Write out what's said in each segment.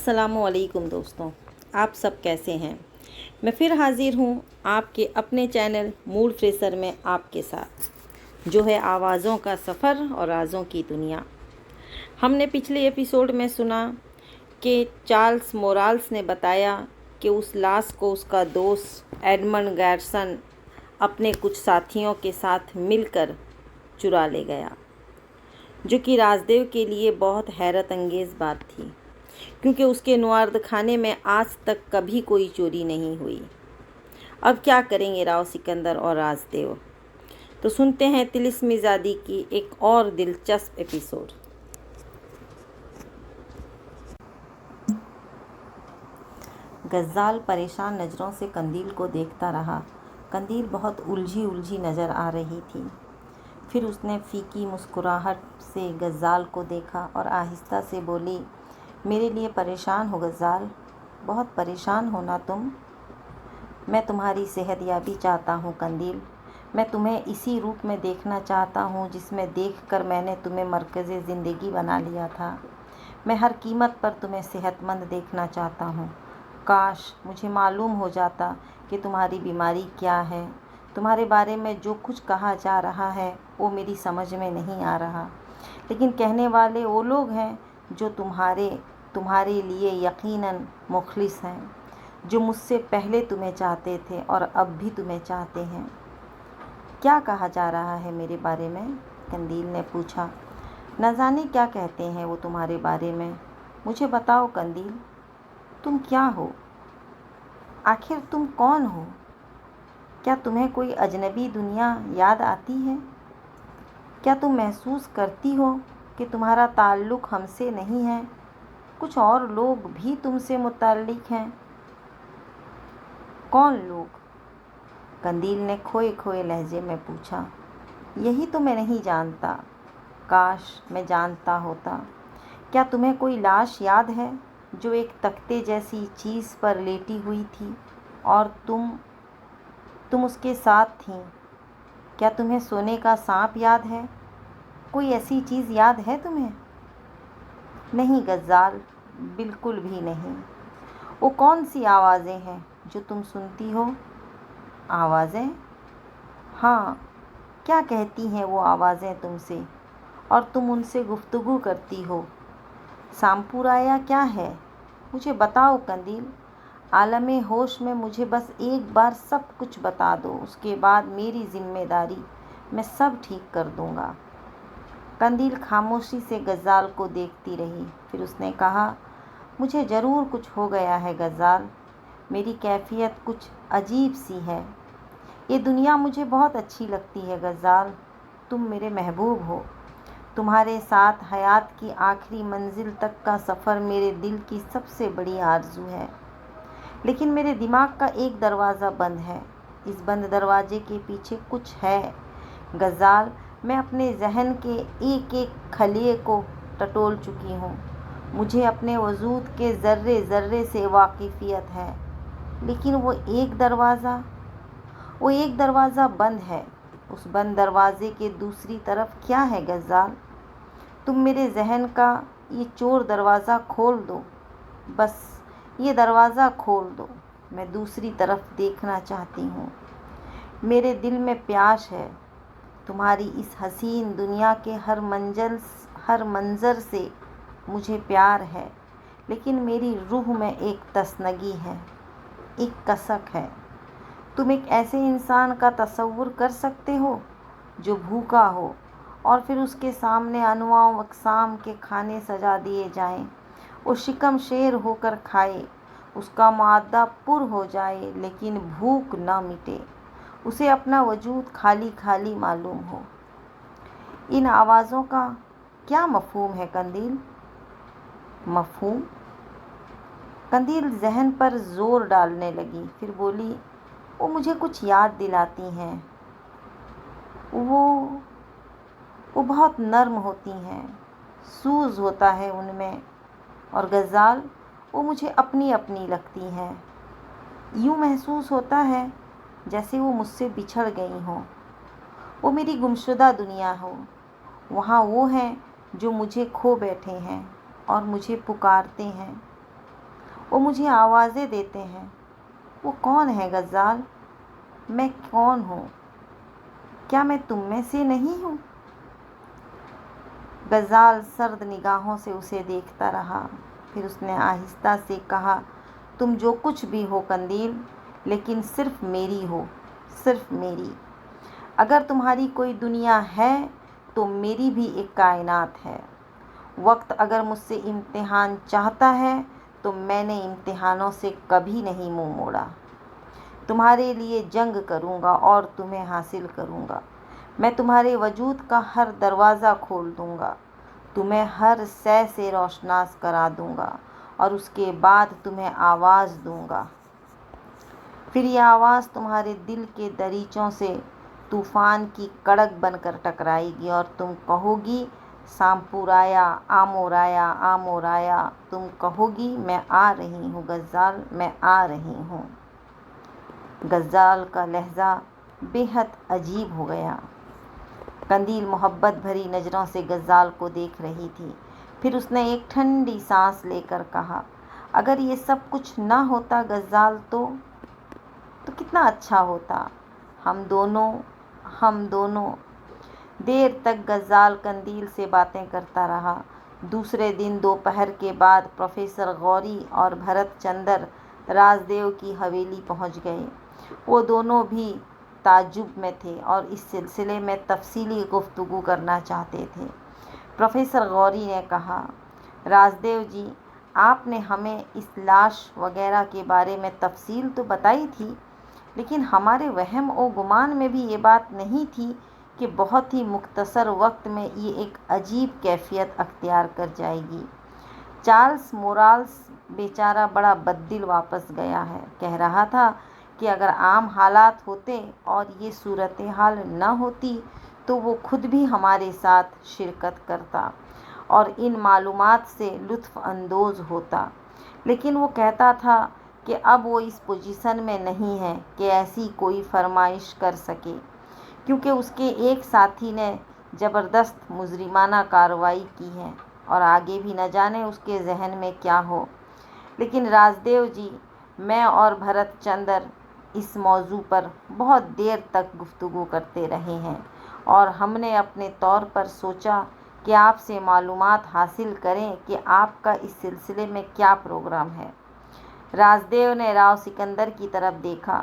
अस्सलामुअलैकुम दोस्तों, आप सब कैसे हैं। मैं फिर हाज़िर हूँ आपके अपने चैनल मूड फ्रेशर में आपके साथ, जो है आवाज़ों का सफ़र और राज़ों की दुनिया। हमने पिछले एपिसोड में सुना कि चार्ल्स मोराल्स ने बताया कि उस लाश को उसका दोस्त एडमंड गैरसन अपने कुछ साथियों के साथ मिलकर चुरा ले गया, जो कि राजदेव के लिए बहुत हैरत अंगेज़ बात थी, क्योंकि उसके नुआर्द खाने में आज तक कभी कोई चोरी नहीं हुई। अब क्या करेंगे राव सिकंदर और राजदेव? तो सुनते हैं तिलिस्मिज़ादी की एक और दिलचस्प एपिसोड। गज़्ज़ाल परेशान नज़रों से कंदील को देखता रहा। कंदील बहुत उलझी उलझी नज़र आ रही थी। फिर उसने फीकी मुस्कुराहट से गज़्ज़ाल को देखा और आहिस्ता से बोली, मेरे लिए परेशान हो गज़्ज़ाल? बहुत परेशान हो ना तुम? मैं तुम्हारी सेहतयाबी चाहता हूँ कंदील। मैं तुम्हें इसी रूप में देखना चाहता हूँ जिसमें देखकर मैंने तुम्हें मरकज़े ज़िंदगी बना लिया था। मैं हर कीमत पर तुम्हें सेहतमंद देखना चाहता हूँ। काश मुझे मालूम हो जाता कि तुम्हारी बीमारी क्या है। तुम्हारे बारे में जो कुछ कहा जा रहा है वो मेरी समझ में नहीं आ रहा, लेकिन कहने वाले वो लोग हैं जो तुम्हारे लिए यकीनन मुखलिस हैं, जो मुझसे पहले तुम्हें चाहते थे और अब भी तुम्हें चाहते हैं। क्या कहा जा रहा है मेरे बारे में? कंदील ने पूछा। न जाने क्या कहते हैं वो तुम्हारे बारे में। मुझे बताओ कंदील, तुम क्या हो? आखिर तुम कौन हो? क्या तुम्हें कोई अजनबी दुनिया याद आती है? क्या तुम महसूस करती हो कि तुम्हारा ताल्लुक़ हमसे नहीं है, कुछ और लोग भी तुमसे मुताल्लिक़ हैं? कौन लोग? कंदील ने खोए खोए लहजे में पूछा। यही तो मैं नहीं जानता। काश मैं जानता होता। क्या तुम्हें कोई लाश याद है जो एक तख्ते जैसी चीज़ पर लेटी हुई थी और तुम उसके साथ थीं? क्या तुम्हें सोने का सांप याद है? कोई ऐसी चीज़ याद है तुम्हें? नहीं गज़्ज़ाल, बिल्कुल भी नहीं। वो कौन सी आवाज़ें हैं जो तुम सुनती हो? आवाज़ें? हाँ, क्या कहती हैं वो आवाज़ें तुमसे और तुम उनसे गुफ्तगू करती हो? सांपुराया क्या है? मुझे बताओ कंदील। आलमे होश में मुझे बस एक बार सब कुछ बता दो, उसके बाद मेरी ज़िम्मेदारी, मैं सब ठीक कर दूँगा। कंदील खामोशी से गज़्ज़ाल को देखती रही। फिर उसने कहा, मुझे ज़रूर कुछ हो गया है गज़्ज़ाल। मेरी कैफियत कुछ अजीब सी है। ये दुनिया मुझे बहुत अच्छी लगती है गज़्ज़ाल। तुम मेरे महबूब हो। तुम्हारे साथ हयात की आखिरी मंजिल तक का सफ़र मेरे दिल की सबसे बड़ी आरज़ू है। लेकिन मेरे दिमाग का एक दरवाज़ा बंद है। इस बंद दरवाजे के पीछे कुछ है गज़्ज़ाल। मैं अपने जहन के एक एक खलिए को टटोल चुकी हूँ। मुझे अपने वजूद के ज़र्रे ज़र्रे से वाकिफ़ियत है, लेकिन वो एक दरवाज़ा बंद है। उस बंद दरवाज़े के दूसरी तरफ क्या है गज़्ज़ाल? तुम मेरे जहन का ये चोर दरवाज़ा खोल दो, बस ये दरवाज़ा खोल दो। मैं दूसरी तरफ देखना चाहती हूँ। मेरे दिल में प्यास है। तुम्हारी इस हसीन दुनिया के हर मंज़र से मुझे प्यार है, लेकिन मेरी रूह में एक तसनगी है, एक कसक है। तुम एक ऐसे इंसान का तसव्वुर कर सकते हो जो भूखा हो और फिर उसके सामने अनवाओ अक़साम के खाने सजा दिए जाएं, वो शिकम शेर होकर खाए, उसका मादा पुर हो जाए लेकिन भूख ना मिटे, उसे अपना वजूद खाली खाली मालूम हो। इन आवाज़ों का क्या मफ़हूम है कंदील? मफ़हूम? कंदील जहन पर ज़ोर डालने लगी। फिर बोली, वो मुझे कुछ याद दिलाती हैं। वो बहुत नर्म होती हैं, सूज़ होता है उनमें, और गज़्ज़ाल वो मुझे अपनी अपनी लगती हैं। यूँ महसूस होता है जैसे वो मुझसे बिछड़ गई हों। वो मेरी गुमशुदा दुनिया हो। वहाँ वो हैं जो मुझे खो बैठे हैं और मुझे पुकारते हैं। وہ مجھے آوازیں دیتے ہیں۔ وہ کون ہے غزال؟ میں کون ہوں؟ کیا میں تم میں سے نہیں ہوں؟ غزال سرد نگاہوں سے اسے دیکھتا رہا، پھر اس نے آہستہ سے کہا، تم جو کچھ بھی ہو قندیل، لیکن صرف میری ہو، صرف میری۔ اگر تمہاری کوئی دنیا ہے تو میری بھی ایک کائنات ہے۔ وقت اگر مجھ سے امتحان چاہتا ہے تو میں نے امتحانوں سے کبھی نہیں منہ موڑا۔ تمہارے لیے جنگ کروں گا اور تمہیں حاصل کروں گا۔ میں تمہارے وجود کا ہر دروازہ کھول دوں گا، تمہیں ہر شے سے روشناس کرا دوں گا اور اس کے بعد تمہیں آواز دوں گا۔ پھر یہ آواز تمہارے دل کے دریچوں سے طوفان کی کڑک بن کر ٹکرائے گی اور تم کہو گی، سامپورایا آمورایا آمورایا۔ تم کہو گی، میں آ رہی ہوں غزال، میں آ رہی ہوں۔ غزال کا لہجہ بے حد عجیب ہو گیا۔ قندیل محبت بھری نظروں سے غزال کو دیکھ رہی تھی، پھر اس نے ایک ٹھنڈی سانس لے کر کہا، اگر یہ سب کچھ نہ ہوتا غزال تو کتنا اچھا ہوتا، ہم دونوں۔ دیر تک غزال قندیل سے باتیں کرتا رہا۔ دوسرے دن دوپہر کے بعد پروفیسر غوری اور بھرت چندر رازدیو کی حویلی پہنچ گئے۔ وہ دونوں بھی تعجب میں تھے اور اس سلسلے میں تفصیلی گفتگو کرنا چاہتے تھے۔ پروفیسر غوری نے کہا، رازدیو جی، آپ نے ہمیں اس لاش وغیرہ کے بارے میں تفصیل تو بتائی تھی، لیکن ہمارے وہم و گمان میں بھی یہ بات نہیں تھی کہ بہت ہی مختصر وقت میں یہ ایک عجیب کیفیت اختیار کر جائے گی۔ چارلس مورالس بیچارہ بڑا بددل واپس گیا ہے، کہہ رہا تھا کہ اگر عام حالات ہوتے اور یہ صورتحال نہ ہوتی تو وہ خود بھی ہمارے ساتھ شرکت کرتا اور ان معلومات سے لطف اندوز ہوتا، لیکن وہ کہتا تھا کہ اب وہ اس پوزیشن میں نہیں ہے کہ ایسی کوئی فرمائش کر سکے، کیونکہ اس کے ایک ساتھی نے زبردست مجرمانہ کارروائی کی ہے اور آگے بھی نہ جانے اس کے ذہن میں کیا ہو۔ لیکن رازدیو جی، میں اور بھرت چندر اس موضوع پر بہت دیر تک گفتگو کرتے رہے ہیں اور ہم نے اپنے طور پر سوچا کہ آپ سے معلومات حاصل کریں کہ آپ کا اس سلسلے میں کیا پروگرام ہے۔ رازدیو نے راؤ سکندر کی طرف دیکھا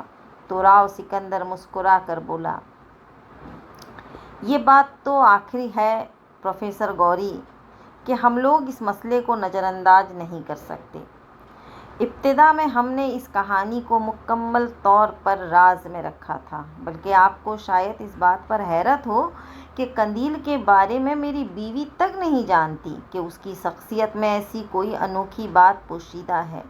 تو راؤ سکندر مسکرا کر بولا، یہ بات تو آخری ہے پروفیسر غوری کہ ہم لوگ اس مسئلے کو نظر انداز نہیں کر سکتے۔ ابتدا میں ہم نے اس کہانی کو مکمل طور پر راز میں رکھا تھا، بلکہ آپ کو شاید اس بات پر حیرت ہو کہ قندیل کے بارے میں میری بیوی تک نہیں جانتی کہ اس کی شخصیت میں ایسی کوئی انوکھی بات پوشیدہ ہے۔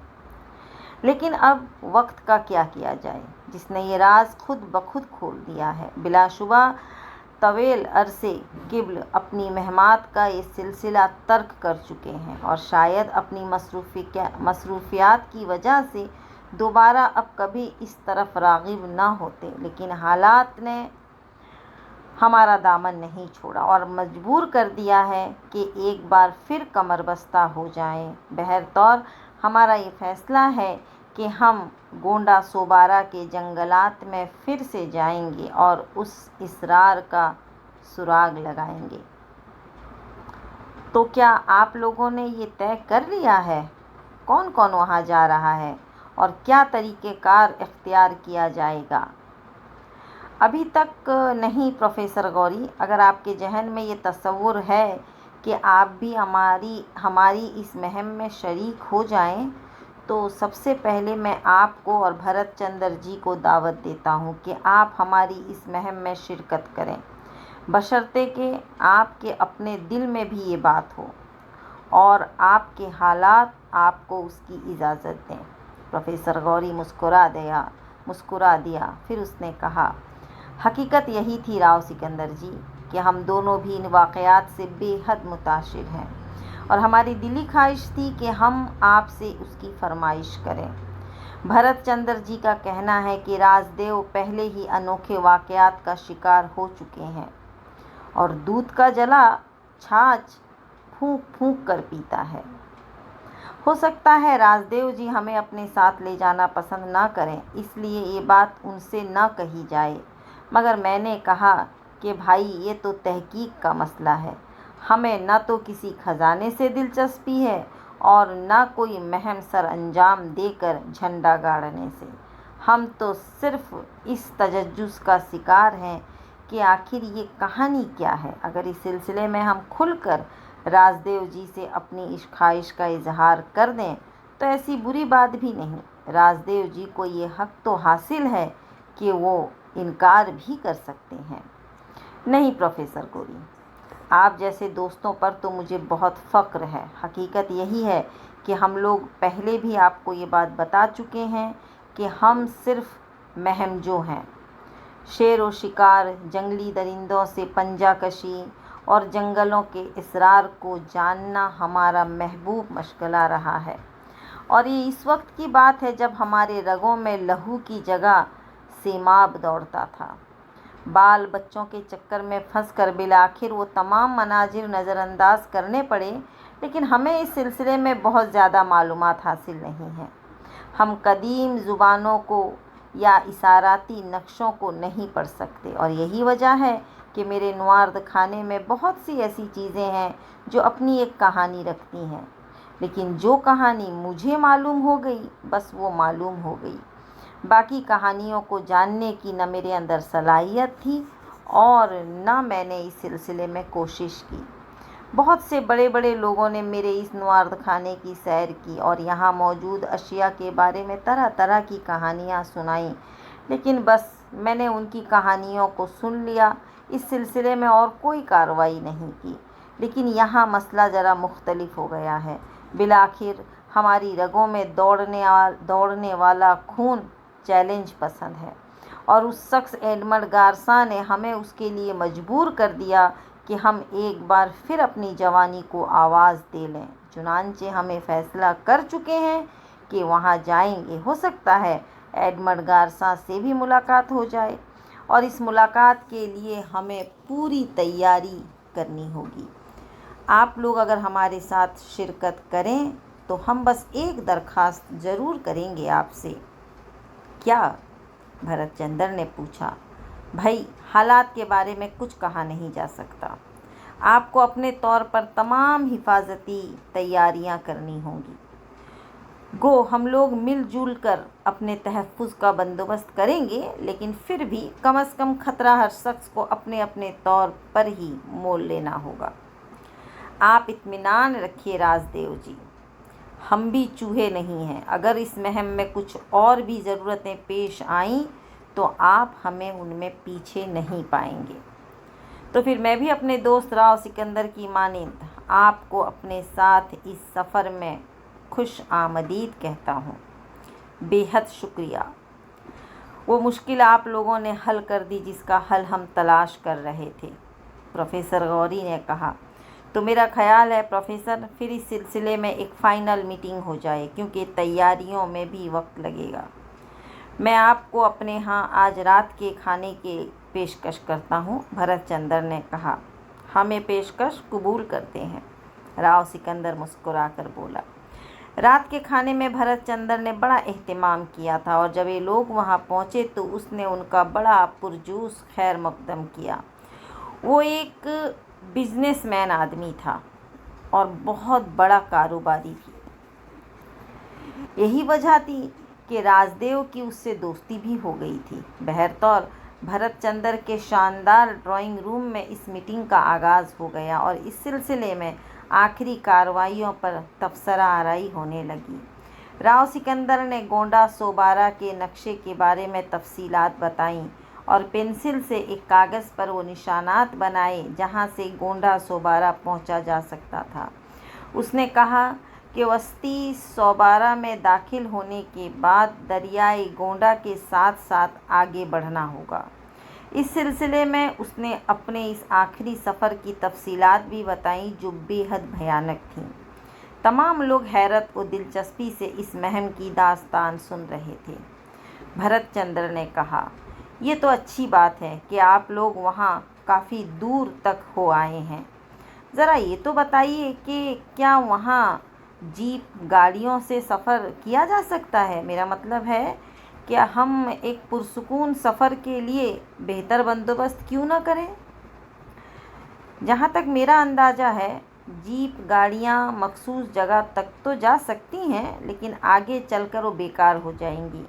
لیکن اب وقت کا کیا کیا جائے، جس نے یہ راز خود بخود کھول دیا ہے۔ بلا شبہ طویل عرصے قبل اپنی مہمات کا یہ سلسلہ ترک کر چکے ہیں اور شاید اپنی مصروفیات کی وجہ سے دوبارہ اب کبھی اس طرف راغب نہ ہوتے، لیکن حالات نے ہمارا دامن نہیں چھوڑا اور مجبور کر دیا ہے کہ ایک بار پھر کمر بستہ ہو جائیں۔ بہرطور ہمارا یہ فیصلہ ہے کہ ہم گونڈا سوبارا کے جنگلات میں پھر سے جائیں گے اور اس اسرار کا سراغ لگائیں گے۔ تو کیا آپ لوگوں نے یہ طے کر لیا ہے کون کون وہاں جا رہا ہے اور کیا طریقہ کار اختیار کیا جائے گا؟ ابھی تک نہیں پروفیسر غوری، اگر آپ کے ذہن میں یہ تصور ہے کہ آپ بھی ہماری اس مہم میں شریک ہو جائیں تو سب سے پہلے میں آپ کو اور بھرت چندر جی کو دعوت دیتا ہوں کہ آپ ہماری اس مہم میں شرکت کریں، بشرطے کہ آپ کے اپنے دل میں بھی یہ بات ہو اور آپ کے حالات آپ کو اس کی اجازت دیں۔ پروفیسر غوری مسکرا دیا، پھر اس نے کہا، حقیقت یہی تھی راؤ سکندر جی کہ ہم دونوں بھی ان واقعات سے بے حد متاثر ہیں اور ہماری دلی خواہش تھی کہ ہم آپ سے اس کی فرمائش کریں۔ بھرت چندر جی کا کہنا ہے کہ رازدیو پہلے ہی انوکھے واقعات کا شکار ہو چکے ہیں اور دودھ کا جلا چھاچھ پھونک پھونک کر پیتا ہے۔ हो सकता है राजदेव जी हमें अपने साथ ले जाना पसंद ना करें, इसलिए ये बात उनसे न कही जाए। मगर मैंने कहा कि भाई ये तो तहकीक का मसला है, हमें न तो किसी खजाने से दिलचस्पी है और न कोई महम सर अंजाम देकर झंडा गाड़ने से। हम तो सिर्फ इस तजज्जुस का शिकार हैं कि आखिर ये कहानी क्या है। अगर इस सिलसिले में हम खुलकर राजदेव जी से अपनी इस ख्वाहिश का इजहार कर दें तो ऐसी बुरी बात भी नहीं। राजदेव जी को ये हक तो हासिल है कि वो इनकार भी कर सकते हैं। नहीं प्रोफेसर गौरी, आप जैसे दोस्तों पर तो मुझे बहुत फ़ख्र है। हकीकत यही है कि हम लोग पहले भी आपको ये बात बता चुके हैं कि हम सिर्फ महमजो हैं। शेर व शिकार, जंगली दरिंदों से पंजा कशी और जंगलों के इसरार को जानना हमारा महबूब मशगला रहा है। और ये इस वक्त की बात है जब हमारे रगों में लहू की जगह सेमाब दौड़ता था। बाल बच्चों के चक्कर में फंसकर बिलाखिर वो तमाम मनाजिर नज़रअंदाज करने पड़े, लेकिन हमें इस सिलसिले में बहुत ज़्यादा मालूमात हासिल नहीं है। हम कदीम ज़ुबानों को या इशाराती नक्शों को नहीं पढ़ सकते, और यही वजह है कि मेरे नुआर्द खाने में बहुत सी ऐसी चीज़ें हैं जो अपनी एक कहानी रखती हैं, लेकिन जो कहानी मुझे मालूम हो गई बस वो मालूम हो गई। बाकी कहानियों को जानने की न मेरे अंदर सलाहियत थी और न मैंने इस सिलसिले में कोशिश की। बहुत से बड़े बड़े लोगों ने मेरे इस नुआर्द खाने की सैर की और यहाँ मौजूद अशिया के बारे में तरह तरह की कहानियाँ सुनाईं, लेकिन बस मैंने उनकी कहानियों को सुन लिया, इस सिलसिले में और कोई कार्रवाई नहीं की। लेकिन यहाँ मसला ज़रा मुख्तलिफ हो गया है। बिलाखिर हमारी रगों में दौड़ने वाला खून चैलेंज पसंद है, और उस शख्स एडमंड गार्सा ने हमें उसके लिए मजबूर कर दिया कि हम एक बार फिर अपनी जवानी को आवाज़ दे लें। चुनांचे हमें फ़ैसला कर चुके हैं कि वहाँ जाएंगे। हो सकता है एडमंड गार्सा से भी मुलाकात हो जाए, और इस मुलाकात के लिए हमें पूरी तैयारी करनी होगी। आप लोग अगर हमारे साथ शिरकत करें तो हम बस एक दरख्वास्त ज़रूर करेंगे आपसे। क्या? भरत चंद्र ने पूछा। भाई, हालात के बारे में कुछ कहा नहीं जा सकता। आपको अपने तौर पर तमाम हिफाजती तैयारियां करनी होंगी। गो हम लोग मिलजुल कर अपने तहफ़्फ़ुज़ का बंदोबस्त करेंगे, लेकिन फिर भी कम से कम ख़तरा हर शख्स को अपने अपने तौर पर ही मोल लेना होगा। आप इत्मीनान रखिए राजदेव जी, हम भी चूहे नहीं हैं। अगर इस मुहिम में कुछ और भी ज़रूरतें पेश आईं तो आप हमें उनमें पीछे नहीं पाएंगे। तो फिर मैं भी अपने दोस्त राव सिकंदर की मानिंद आपको अपने साथ इस सफ़र में खुश आमदीद कहता हूँ। बेहद शुक्रिया। वो मुश्किल आप लोगों ने हल कर दी जिसका हल हम तलाश कर रहे थे, प्रोफेसर गौरी ने कहा। तो मेरा ख़याल है प्रोफेसर, फिर इस सिलसिले में एक फ़ाइनल मीटिंग हो जाए, क्योंकि तैयारियों में भी वक्त लगेगा। मैं आपको अपने यहाँ आज रात के खाने की पेशकश करता हूँ, भरत चंद्र ने कहा। हमें पेशकश कबूल करते हैं, राव सिकंदर मुस्कुराकर बोला। रात के खाने में भरत चंद्र ने बड़ा एहतमाम किया था, और जब ये लोग वहाँ पहुँचे तो उसने उनका बड़ा पुरजोश खैर मकदम किया। वो एक बिजनेसमैन आदमी था और बहुत बड़ा कारोबारी भी। यही वजह थी कि राजदेव की उससे दोस्ती भी हो गई थी। बहरतौर भरत चंद्र के शानदार ड्राइंग रूम में इस मीटिंग का आगाज़ हो गया, और इस सिलसिले में आखिरी कार्रवाइयों पर तबसरा आराई होने लगी। राव सिकंदर ने गोंडा सोबारा के नक्शे के बारे में तफसीलात बताईं और पेंसिल से एक कागज़ पर वो निशानात बनाए जहाँ से गोंडा सोबारा पहुँचा जा सकता था। उसने कहा कि वस्ती सोबारा में दाखिल होने के बाद दरियाई गोंडा के साथ साथ आगे बढ़ना होगा। इस सिलसिले में उसने अपने इस आखिरी सफ़र की तफसीलात भी बताईं जो बेहद भयानक थीं। तमाम लोग हैरत और दिलचस्पी से इस मुहिम की दास्तान सुन रहे थे। भरत चंद्र ने कहा, ये तो अच्छी बात है कि आप लोग वहाँ काफ़ी दूर तक हो आए हैं। ज़रा ये तो बताइए कि क्या वहाँ जीप गाड़ियों से सफ़र किया जा सकता है। मेरा मतलब है कि हम एक पुरसुकून सफ़र के लिए बेहतर बंदोबस्त क्यों ना करें। जहाँ तक मेरा अंदाज़ा है, जीप गाड़ियाँ मखसूस जगह तक तो जा सकती हैं, लेकिन आगे चलकर वो बेकार हो जाएंगी।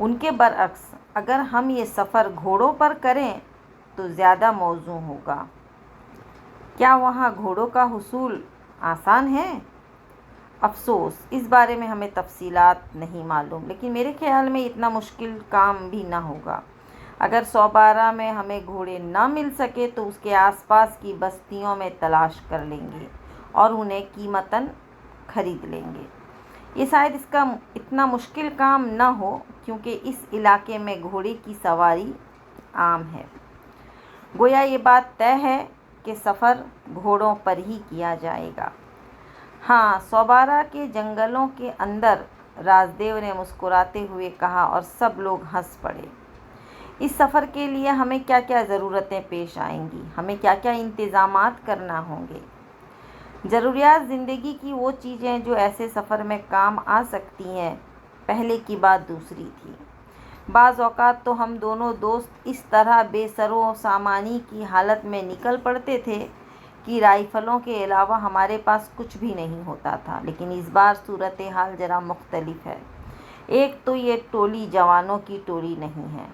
उनके बरअक्स अगर हम ये सफ़र घोड़ों पर करें तो ज़्यादा मौजू होगा। क्या वहाँ घोड़ों का हुसूल आसान है? अफ़सोस, इस बारे में हमें तफसीलात नहीं मालूम, लेकिन मेरे ख़्याल में इतना मुश्किल काम भी ना होगा। अगर 112 में हमें घोड़े ना मिल सके तो उसके आसपास की बस्तियों में तलाश कर लेंगे और उन्हें कीमतन खरीद लेंगे। ये शायद इसका इतना मुश्किल काम ना हो, क्योंकि इस इलाके में घोड़े की सवारी आम है। गोया ये बात तय है कि सफ़र घोड़ों पर ही किया जाएगा। हाँ, 112 के जंगलों के अंदर, राजदेव ने मुस्कुराते हुए कहा, और सब लोग हंस पड़े। इस सफ़र के लिए हमें क्या क्या ज़रूरतें पेश आएंगी, हमें क्या क्या इंतज़ामात करना होंगे। ज़रूरियात ज़िंदगी की वो चीज़ें जो ऐसे सफ़र में काम आ सकती हैं, पहले की बात दूसरी थी। बाज़ औक़ात तो हम दोनों दोस्त इस तरह बेसरो सामानी की हालत में निकल पड़ते थे कि राइफ़लों के अलावा हमारे पास कुछ भी नहीं होता था। लेकिन इस बार सूरत हाल ज़रा मुख्तलिफ है। एक तो ये टोली जवानों की टोली नहीं है,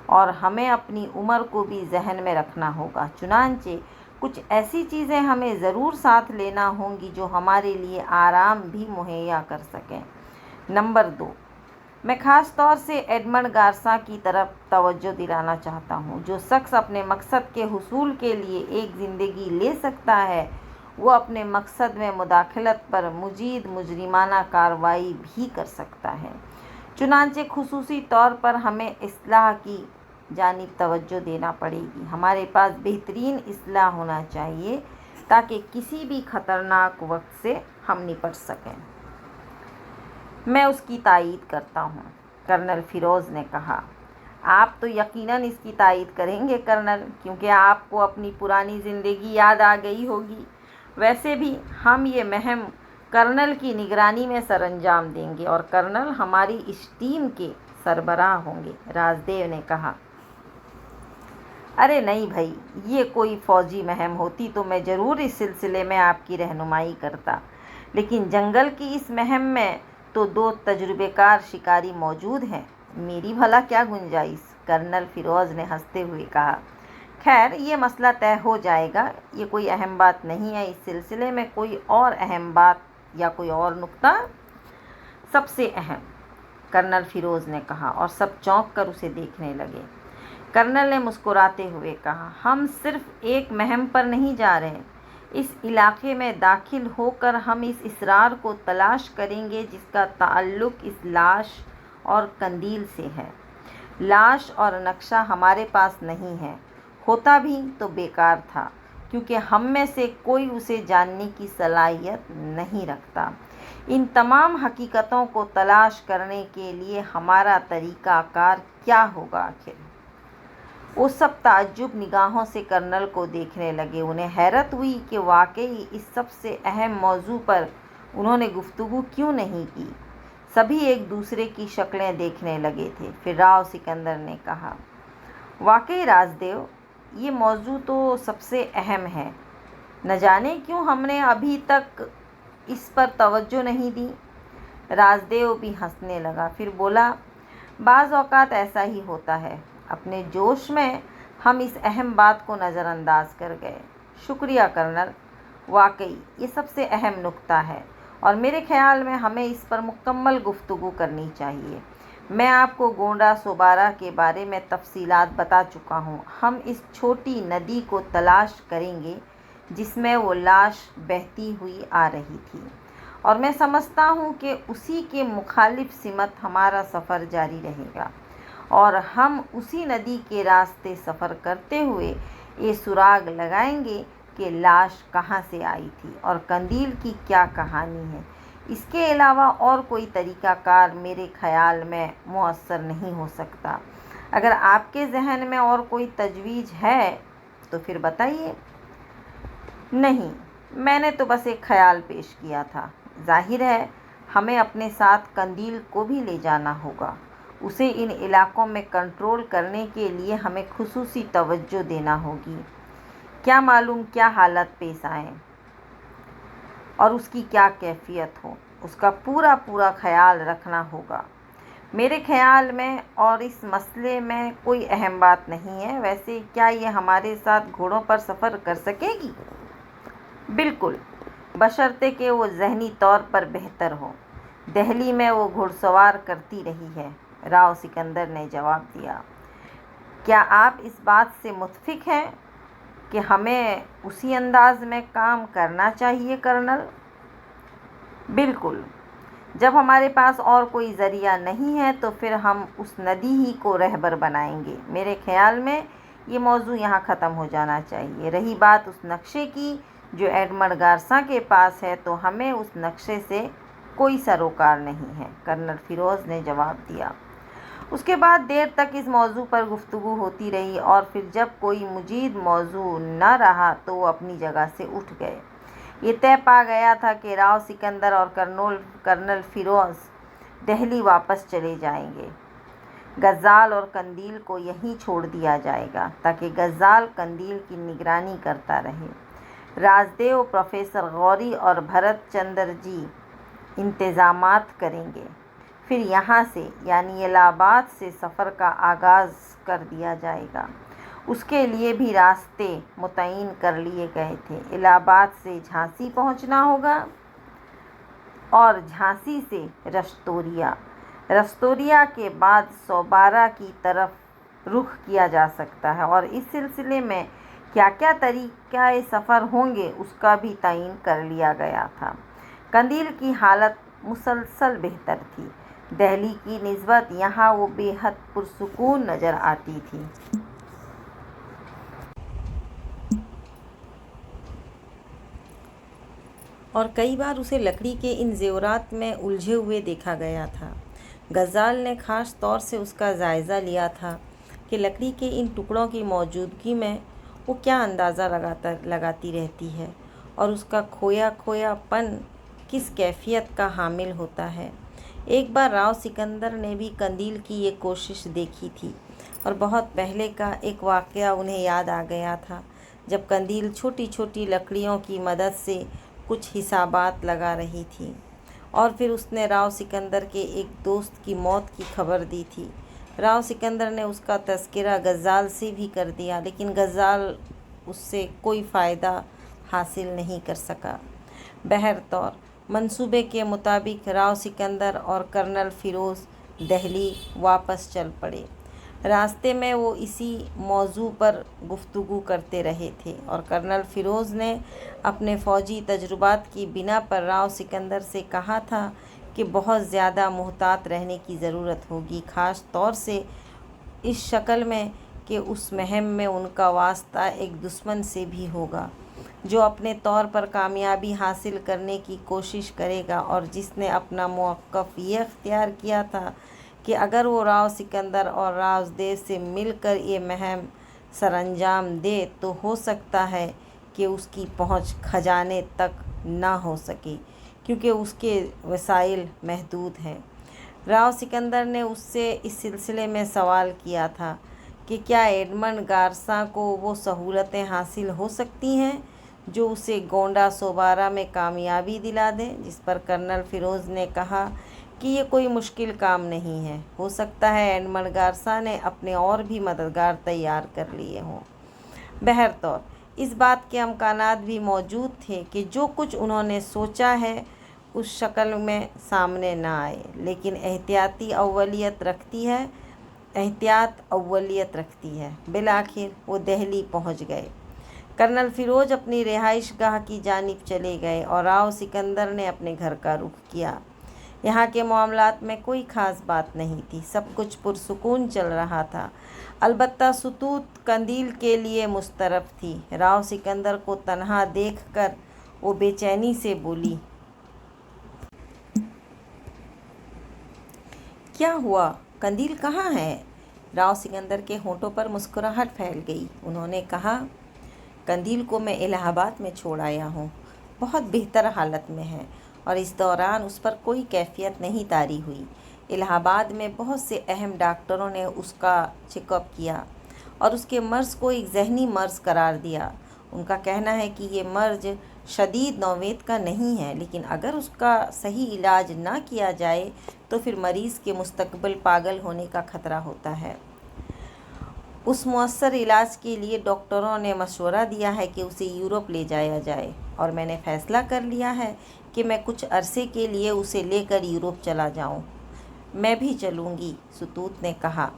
और हमें अपनी उम्र को भी जहन में रखना होगा। चुनांचे कुछ ऐसी चीज़ें हमें ज़रूर साथ लेना होंगी जो हमारे लिए आराम भी मुहैया कर सकें। नंबर 2, मैं ख़ास तौर से एडमंड गार्सा की तरफ तवज्जो दिलाना चाहता हूँ। जो शख्स अपने मकसद के हुसूल के लिए एक ज़िंदगी ले सकता है, वो अपने मकसद में मुदाखलत पर मुजीद मुजरिमाना कार्रवाई भी कर सकता है। चुनांचे खुसूसी तौर पर हमें इस्लाह की जानिब तवज्जो देना पड़ेगी। हमारे पास बेहतरीन इस्लाह होना चाहिए ताकि किसी भी ख़तरनाक वक्त से हम निपट सकें। मैं उसकी तायीद करता हूँ, कर्नल फ़िरोज़ ने कहा। आप तो यकीनन इसकी तायीद करेंगे कर्नल, क्योंकि आपको अपनी पुरानी ज़िंदगी याद आ गई होगी। वैसे भी हम ये महम कर्नल की निगरानी में सरअंजाम देंगे, और कर्नल हमारी इस टीम के सरबराह होंगे, राजदेव ने कहा। अरे नहीं भाई, ये कोई फ़ौजी महम होती तो मैं ज़रूर इस सिलसिले में आपकी रहनुमाई करता, लेकिन जंगल की इस महम में तो 2 तजुर्बेकार शिकारी मौजूद हैं। मेरी भला क्या गुंजाइश, कर्नल फ़िरोज़ ने हंसते हुए कहा। खैर, ये मसला तय हो जाएगा, ये कोई अहम बात नहीं है। इस सिलसिले में कोई और अहम बात या कोई और नुक्ता? सबसे अहम, कर्नल फ़िरोज़ ने कहा, और सब चौंक कर उसे देखने लगे। कर्नल ने मुस्कुराते हुए कहा, हम सिर्फ एक महम पर नहीं जा रहे। इस इलाके में दाखिल होकर हम इस इसरार को तलाश करेंगे जिसका ताल्लुक़ इस लाश और कंदील से है। लाश और नक्शा हमारे पास नहीं है, होता भी तो बेकार था, क्योंकि हम में से कोई उसे जानने की सलाहियत नहीं रखता। इन तमाम हकीकतों को तलाश करने के लिए हमारा तरीक़ाकार क्या होगा आखिर? वो सब ताज्जुब निगाहों से कर्नल को देखने लगे। उन्हें हैरत हुई कि वाकई इस सबसे अहम मौजू पर उन्होंने गुफ्तगू क्यों नहीं की। सभी एक दूसरे की शक्लें देखने लगे थे। फिर राव सिकंदर ने कहा, वाकई राजदेव, ये मौजू तो सबसे अहम है। न जाने क्यों हमने अभी तक इस पर तवज्जो नहीं दी। राजदेव भी हंसने लगा, फिर बोला, बाज़ औक़ात ऐसा ही होता है, अपने जोश में हम इस अहम बात को नज़रअंदाज कर गए। शुक्रिया कर्नल, वाकई ये सबसे अहम नुक्ता है, और मेरे ख़्याल में हमें इस पर मुकम्मल गुफ्तगू करनी चाहिए। मैं आपको गोंडा सोबारा के बारे में तफसीलात बता चुका हूँ। हम इस छोटी नदी को तलाश करेंगे जिसमें वो लाश बहती हुई आ रही थी, और मैं समझता हूँ कि उसी के मुखालिफ सिमत हमारा सफ़र जारी रहेगा, और हम उसी नदी के रास्ते सफ़र करते हुए ये सुराग लगाएंगे कि लाश कहाँ से आई थी और कंदील की क्या कहानी है। इसके अलावा और कोई तरीक़ाकार मेरे ख़याल में मुअस्सर नहीं हो सकता। अगर आपके जहन में और कोई तजवीज़ है तो फिर बताइए। नहीं, मैंने तो बस एक ख़याल पेश किया था। ظاہر ہے ہمیں اپنے ساتھ قندیل کو بھی لے جانا ہوگا۔ اسے ان علاقوں میں کنٹرول کرنے کے لیے ہمیں خصوصی توجہ دینا ہوگی۔ کیا معلوم کیا حالات پیش آئیں اور اس کی کیا کیفیت ہو، اس کا پورا خیال رکھنا ہوگا۔ میرے خیال میں اور اس مسئلے میں کوئی اہم بات نہیں ہے۔ ویسے کیا یہ ہمارے ساتھ گھوڑوں پر سفر کر سکے گی؟ بالکل، بشرطے کہ وہ ذہنی طور پر بہتر ہو۔ دہلی میں وہ گھڑ سوار کرتی رہی ہے، راؤ سکندر نے جواب دیا۔ کیا آپ اس بات سے متفق ہیں کہ ہمیں اسی انداز میں کام کرنا چاہیے کرنل؟ بالکل، جب ہمارے پاس اور کوئی ذریعہ نہیں ہے تو پھر ہم اس ندی ہی کو رہبر بنائیں گے۔ میرے خیال میں یہ موضوع یہاں ختم ہو جانا چاہیے۔ رہی بات اس نقشے کی جو ایڈمنڈ گارسا کے پاس ہے، تو ہمیں اس نقشے سے کوئی سروکار نہیں ہے، کرنل فیروز نے جواب دیا۔ اس کے بعد دیر تک اس موضوع پر گفتگو ہوتی رہی اور پھر جب کوئی مجید موضوع نہ رہا تو وہ اپنی جگہ سے اٹھ گئے۔ یہ طے پا گیا تھا کہ راؤ سکندر اور کرنل فیروز دہلی واپس چلے جائیں گے۔ غزال اور قندیل کو یہیں چھوڑ دیا جائے گا تاکہ غزال قندیل کی نگرانی کرتا رہے۔ راجدیو، پروفیسر غوری اور بھرت چندر جی انتظامات کریں گے۔ پھر یہاں سے یعنی الہ آباد سے سفر کا آغاز کر دیا جائے گا۔ اس کے لیے بھی راستے متعین کر لیے گئے تھے۔ الہ آباد سے جھانسی پہنچنا ہوگا اور جھانسی سے رستوریا کے بعد سوبارہ کی طرف رخ کیا جا سکتا ہے، اور اس سلسلے میں کیا کیا طریقہ سفر ہوں گے اس کا بھی تعین کر لیا گیا تھا۔ قندیل کی حالت مسلسل بہتر تھی۔ دہلی کی نسبت یہاں وہ بے حد پرسکون نظر آتی تھی۔ اور کئی بار اسے لکڑی کے ان زیورات میں الجھے ہوئے دیکھا گیا تھا۔ غزال نے خاص طور سے اس کا جائزہ لیا تھا کہ لکڑی کے ان ٹکڑوں کی موجودگی میں وہ کیا اندازہ لگاتی رہتی ہے اور اس کا کھویا پن کس کیفیت کا حامل ہوتا ہے۔ ایک بار راؤ سکندر نے بھی قندیل کی یہ کوشش دیکھی تھی، اور بہت پہلے کا ایک واقعہ انہیں یاد آ گیا تھا جب قندیل چھوٹی چھوٹی لکڑیوں کی مدد سے کچھ حسابات لگا رہی تھی، اور پھر اس نے راؤ سکندر کے ایک دوست کی موت کی خبر دی تھی۔ راؤ سکندر نے اس کا تذکرہ غزال سے بھی کر دیا، لیکن غزال اس سے کوئی فائدہ حاصل نہیں کر سکا۔ بہرطور منصوبے کے مطابق راؤ سکندر اور کرنل فیروز دہلی واپس چل پڑے۔ راستے میں وہ اسی موضوع پر گفتگو کرتے رہے تھے، اور کرنل فیروز نے اپنے فوجی تجربات کی بنا پر راؤ سکندر سے کہا تھا کہ بہت زیادہ محتاط رہنے کی ضرورت ہوگی، خاص طور سے اس شکل میں کہ اس مہم میں ان کا واسطہ ایک دشمن سے بھی ہوگا جو اپنے طور پر کامیابی حاصل کرنے کی کوشش کرے گا، اور جس نے اپنا موقف یہ اختیار کیا تھا کہ اگر وہ راؤ سکندر اور راجدیو سے مل کر یہ مہم سر انجام دے تو ہو سکتا ہے کہ اس کی پہنچ خزانے تک نہ ہو سکے کیونکہ اس کے وسائل محدود ہیں۔ راؤ سکندر نے اس سے اس سلسلے میں سوال کیا تھا کہ کیا ایڈمنڈ گارسا کو وہ سہولتیں حاصل ہو سکتی ہیں جو اسے گونڈہ سوبارہ میں کامیابی دلا دیں، جس پر کرنل فیروز نے کہا کہ یہ کوئی مشکل کام نہیں ہے، ہو سکتا ہے ایڈمنڈ گارسا نے اپنے اور بھی مددگار تیار کر لیے ہوں۔ بہرطور اس بات کے امکانات بھی موجود تھے کہ جو کچھ انہوں نے سوچا ہے اس شکل میں سامنے نہ آئے، لیکن احتیاط اولیت رکھتی ہے۔ بالآخر وہ دہلی پہنچ گئے۔ کرنل فیروز اپنی رہائش گاہ کی جانب چلے گئے اور راؤ سکندر نے اپنے گھر کا رخ کیا۔ یہاں کے معاملات میں کوئی خاص بات نہیں تھی، سب کچھ پرسکون چل رہا تھا، البتہ ستوت قندیل کے لیے مضطرب تھی۔ راؤ سکندر کو تنہا دیکھ کر وہ بے چینی سے بولی، کیا ہوا؟ قندیل کہاں ہے؟ راؤ سکندر کے ہونٹوں پر مسکراہٹ پھیل گئی۔ انہوں نے کہا، قندیل کو میں الہ آباد میں چھوڑ آیا ہوں، بہت بہتر حالت میں ہے۔ और इस दौरान उस पर कोई कैफियत नहीं तारी हुई। इलाहाबाद में बहुत से अहम डॉक्टरों ने उसका चेकअप किया और उसके मर्ज़ को एक ज़हनी मर्ज़ करार दिया। उनका कहना है कि ये मर्ज़ शदीद नौवेद का नहीं है, लेकिन अगर उसका सही इलाज ना किया जाए तो फिर मरीज़ के मुस्तकबिल पागल होने का ख़तरा होता है। उस मुअस्सर इलाज के लिए डॉक्टरों ने मशवरा दिया है कि उसे यूरोप ले जाया जाए और मैंने फ़ैसला कर लिया है कि मैं कुछ अरसे के लिए उसे लेकर यूरोप चला जाऊं। मैं भी चलूंगी, सुतूत ने कहा।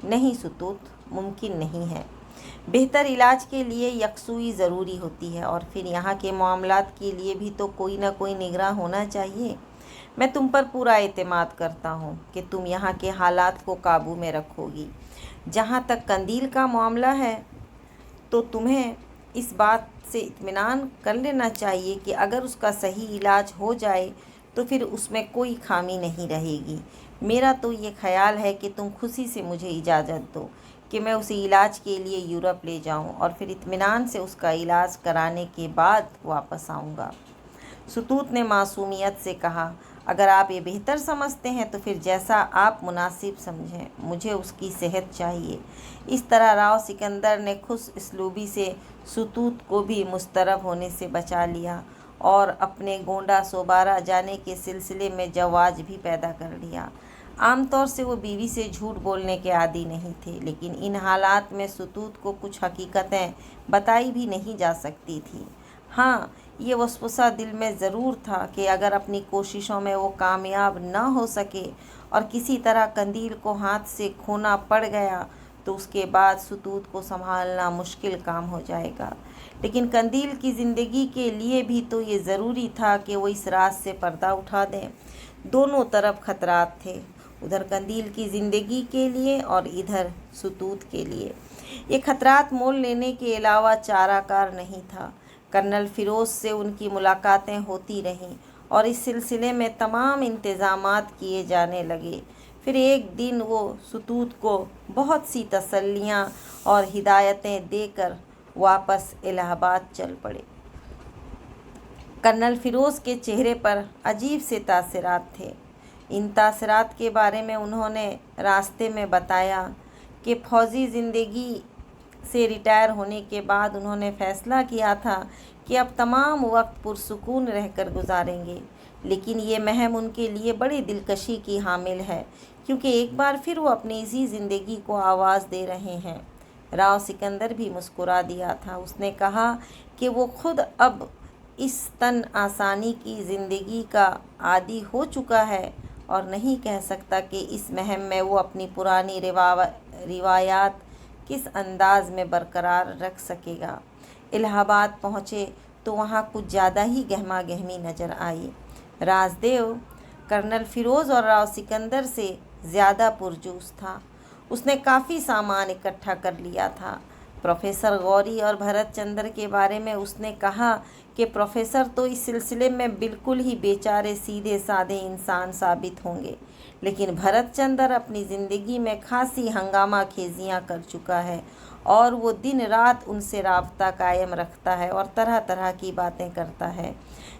नहीं सुतूत, मुमकिन नहीं है। बेहतर इलाज के लिए यकसुई ज़रूरी होती है और फिर यहाँ के मामलात के लिए भी तो कोई ना कोई निगरान होना चाहिए। मैं तुम पर पूरा एतमाद करता हूँ कि तुम यहाँ के हालात को काबू में रखोगी। जहाँ तक कंदील का मामला है तो तुम्हें इस बात से इत्मीनान कर लेना चाहिए कि अगर उसका सही इलाज हो जाए तो फिर उसमें कोई खामी नहीं रहेगी। मेरा तो ये ख़याल है कि तुम खुशी से मुझे इजाज़त दो कि मैं उसे इलाज के लिए यूरोप ले जाऊं और फिर इत्मीनान से उसका इलाज कराने के बाद वापस आऊँगा। सुतूत ने मासूमियत से कहा, अगर आप ये बेहतर समझते हैं तो फिर जैसा आप मुनासिब समझें, मुझे उसकी सेहत चाहिए। इस तरह राव सिकंदर ने खुश इसलूबी से सुतूत को भी मुस्तरब होने से बचा लिया और अपने गोंडा सोबारा जाने के सिलसिले में जवाज भी पैदा कर लिया। आमतौर से वो बीवी से झूठ बोलने के आदी नहीं थे, लेकिन इन हालात में सुतूत को कुछ हकीकतें बताई भी नहीं जा सकती थी। हाँ, ये वसवसा दिल में ज़रूर था कि अगर अपनी कोशिशों में वो कामयाब न हो सके और किसी तरह कंदील को हाथ से खोना पड़ गया तो उसके बाद सुतूत को संभालना मुश्किल काम हो जाएगा। लेकिन कंदील की ज़िंदगी के लिए भी तो ये ज़रूरी था कि वो इस राज से पर्दा उठा दें। दोनों तरफ खतरात थे, उधर कंदील की ज़िंदगी के लिए और इधर सुतूत के लिए। ये खतरात मोल लेने के अलावा चाराकार नहीं था। कर्नल फ़िरोज़ से उनकी मुलाकातें होती रहीं और इस सिलसिले में तमाम इंतज़ामात किए जाने लगे। फिर एक दिन वो सुतूत को बहुत सी तसल्लियाँ और हिदायतें देकर वापस इलाहाबाद चल पड़े। कर्नल फ़िरोज़ के चेहरे पर अजीब से तासरात थे। इन तासरात के बारे में उन्होंने रास्ते में बताया कि फ़ौजी ज़िंदगी से रिटायर होने के बाद उन्होंने फ़ैसला किया था कि अब तमाम वक्त पुरसुकून रहकर गुजारेंगे, लेकिन ये महम उनके लिए बड़ी दिलकशी की हामिल है क्योंकि एक बार फिर वो अपनी इसी ज़िंदगी को आवाज़ दे रहे हैं। राव सिकंदर भी मुस्कुरा दिया था। उसने कहा कि वो खुद अब इस तन आसानी की ज़िंदगी का आदी हो चुका है और नहीं कह सकता कि इस महम में वो अपनी पुरानी रिवायात किस अंदाज में बरकरार रख सकेगा। इलाहाबाद पहुँचे तो वहाँ कुछ ज़्यादा ही गहमा गहमी नज़र आई। राजदेव कर्नल फ़िरोज़ और राव सिकंदर से ज़्यादा पुरजोश था। उसने काफ़ी सामान इकट्ठा कर लिया था। प्रोफेसर गौरी और भरत चंद्र के बारे में उसने कहा कि प्रोफेसर तो इस सिलसिले में बिल्कुल ही बेचारे सीधे साधे इंसान साबित होंगे, लेकिन भरत चंद्र अपनी ज़िंदगी में खासी हंगामा खेजियाँ कर चुका है और वो दिन रात उनसे राब्ता कायम रखता है और तरह तरह की बातें करता है।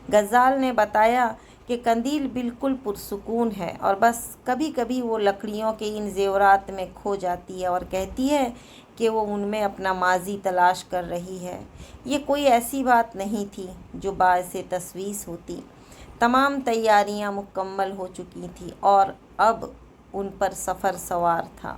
गज़ाल ने बताया कि कंदील बिल्कुल पुरसुकून है और बस कभी कभी वो लकड़ियों के इन जेवरात में खो जाती है और कहती है कि वो उनमें अपना माजी तलाश कर रही है। ये कोई ऐसी बात नहीं थी जो बाइसे तशवीश होती। तमाम तैयारियां मुकम्मल हो चुकी थी और अब उन पर सफ़र सवार था।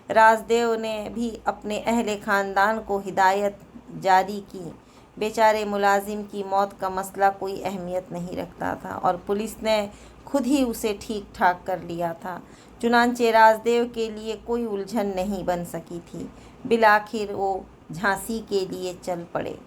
राजदेव ने भी अपने अहले ख़ानदान को हिदायत जारी की। बेचारे मुलाजिम की मौत का मसला कोई अहमियत नहीं रखता था और पुलिस ने खुद ही उसे ठीक ठाक कर लिया था। चुनांचे राजदेव के लिए कोई उलझन नहीं बन सकी थी। बिलाखिर वो झांसी के लिए चल पड़े।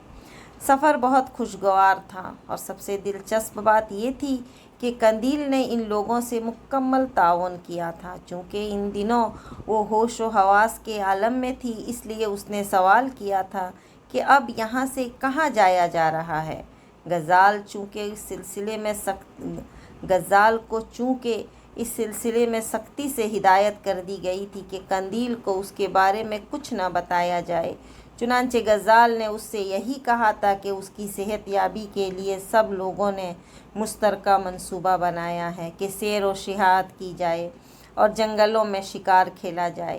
सफ़र बहुत खुशगवार था और सबसे दिलचस्प बात ये थी कि कंदील ने इन लोगों से मुकम्मल ताउन किया था। चूँकि इन दिनों वो होश व हवास के आलम में थी, इसलिए उसने सवाल किया था कि अब यहाँ से कहाँ जाया जा रहा है। गज़ाल चूँकि इस सिलसिले में सख्ती से हिदायत कर दी गई थी कि कंदील को उसके बारे में कुछ न बताया जाए। चुनांचे गज़ाल ने उससे यही कहा था कि उसकी सेहत याबी के लिए सब लोगों ने मुश्तरका मंसूबा बनाया है कि सैर व शिहात की जाए और जंगलों में शिकार खेला जाए।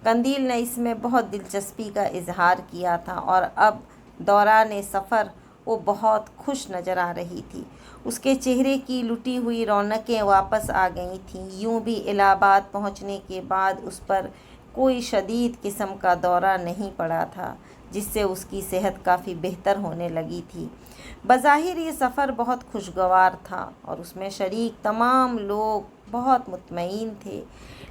कंदील ने इसमें बहुत दिलचस्पी का इजहार किया था और अब दौरान सफ़र वो बहुत खुश नज़र आ रही थी। उसके चेहरे की लुटी हुई रौनकें वापस आ गई थीं। यूं भी इलाहाबाद पहुंचने के बाद उस पर कोई शदीद किस्म का दौरा नहीं पड़ा था, जिससे उसकी सेहत काफ़ी बेहतर होने लगी थी। बज़ाहिर ये सफ़र बहुत खुशगवार था और उसमें शरीक तमाम लोग बहुत मुतमईन थे,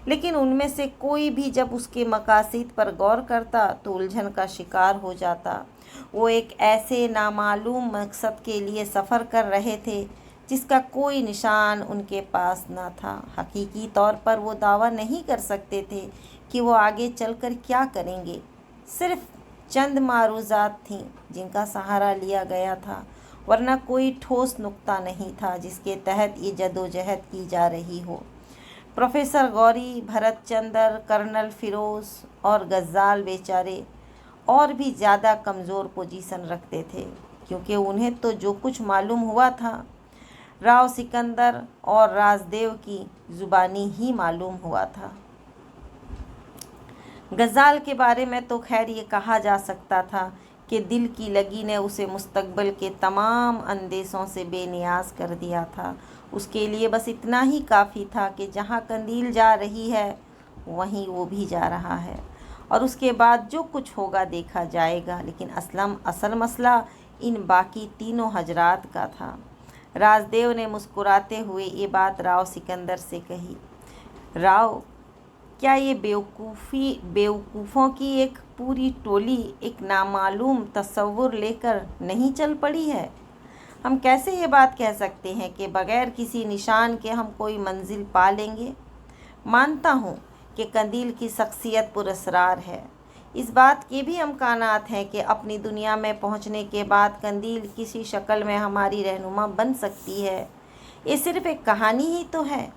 लेकिन उनमें से कोई भी जब उसके मकासद पर गौर करता तो उलझन का शिकार हो जाता। वो एक ऐसे नामालूम मकसद के लिए सफ़र कर रहे थे जिसका कोई निशान उनके पास न था। हकीकी तौर पर वो दावा नहीं कर सकते थे कि वो आगे चलकर क्या करेंगे। सिर्फ चंद मारूज़ात थीं जिनका सहारा लिया गया था, वरना कोई ठोस नुक्ता नहीं था जिसके तहत ये जदोजहद की जा रही हो। प्रोफेसर गौरी, भरत चंद्र, कर्नल फिरोज़ और गज़ाल बेचारे और भी ज़्यादा कमज़ोर पोजीशन रखते थे, क्योंकि उन्हें तो जो कुछ मालूम हुआ था राव सिकंदर और राजदेव की ज़ुबानी ही मालूम हुआ था। गज़ाल के बारे में तो खैर ये कहा जा सकता था कि दिल की लगी ने उसे मुस्तकबिल के तमाम अंदेशों से बेनियाज कर दिया था। उसके लिए बस इतना ही काफ़ी था कि जहाँ कंदील जा रही है वहीं वो भी जा रहा है, और उसके बाद जो कुछ होगा देखा जाएगा। लेकिन असल मसला इन बाकी तीनों हजरात का था। राजदेव ने मुस्कुराते हुए ये बात राव सिकंदर से कही। राव, क्या ये बेवकूफ़ों की एक पूरी टोली एक नामालूम तस्वुर लेकर नहीं चल पड़ी है? हम कैसे ये बात कह सकते हैं कि बग़ैर किसी निशान के हम कोई मंजिल पा लेंगे? मानता हूँ कि कंदील की शख्सियत पुरस्रार है। इस बात के भी इम्कानात हैं कि अपनी दुनिया में पहुँचने के बाद कंदील किसी शक्ल में हमारी रहनुमा बन सकती है। ये सिर्फ़ एक कहानी ही तो है।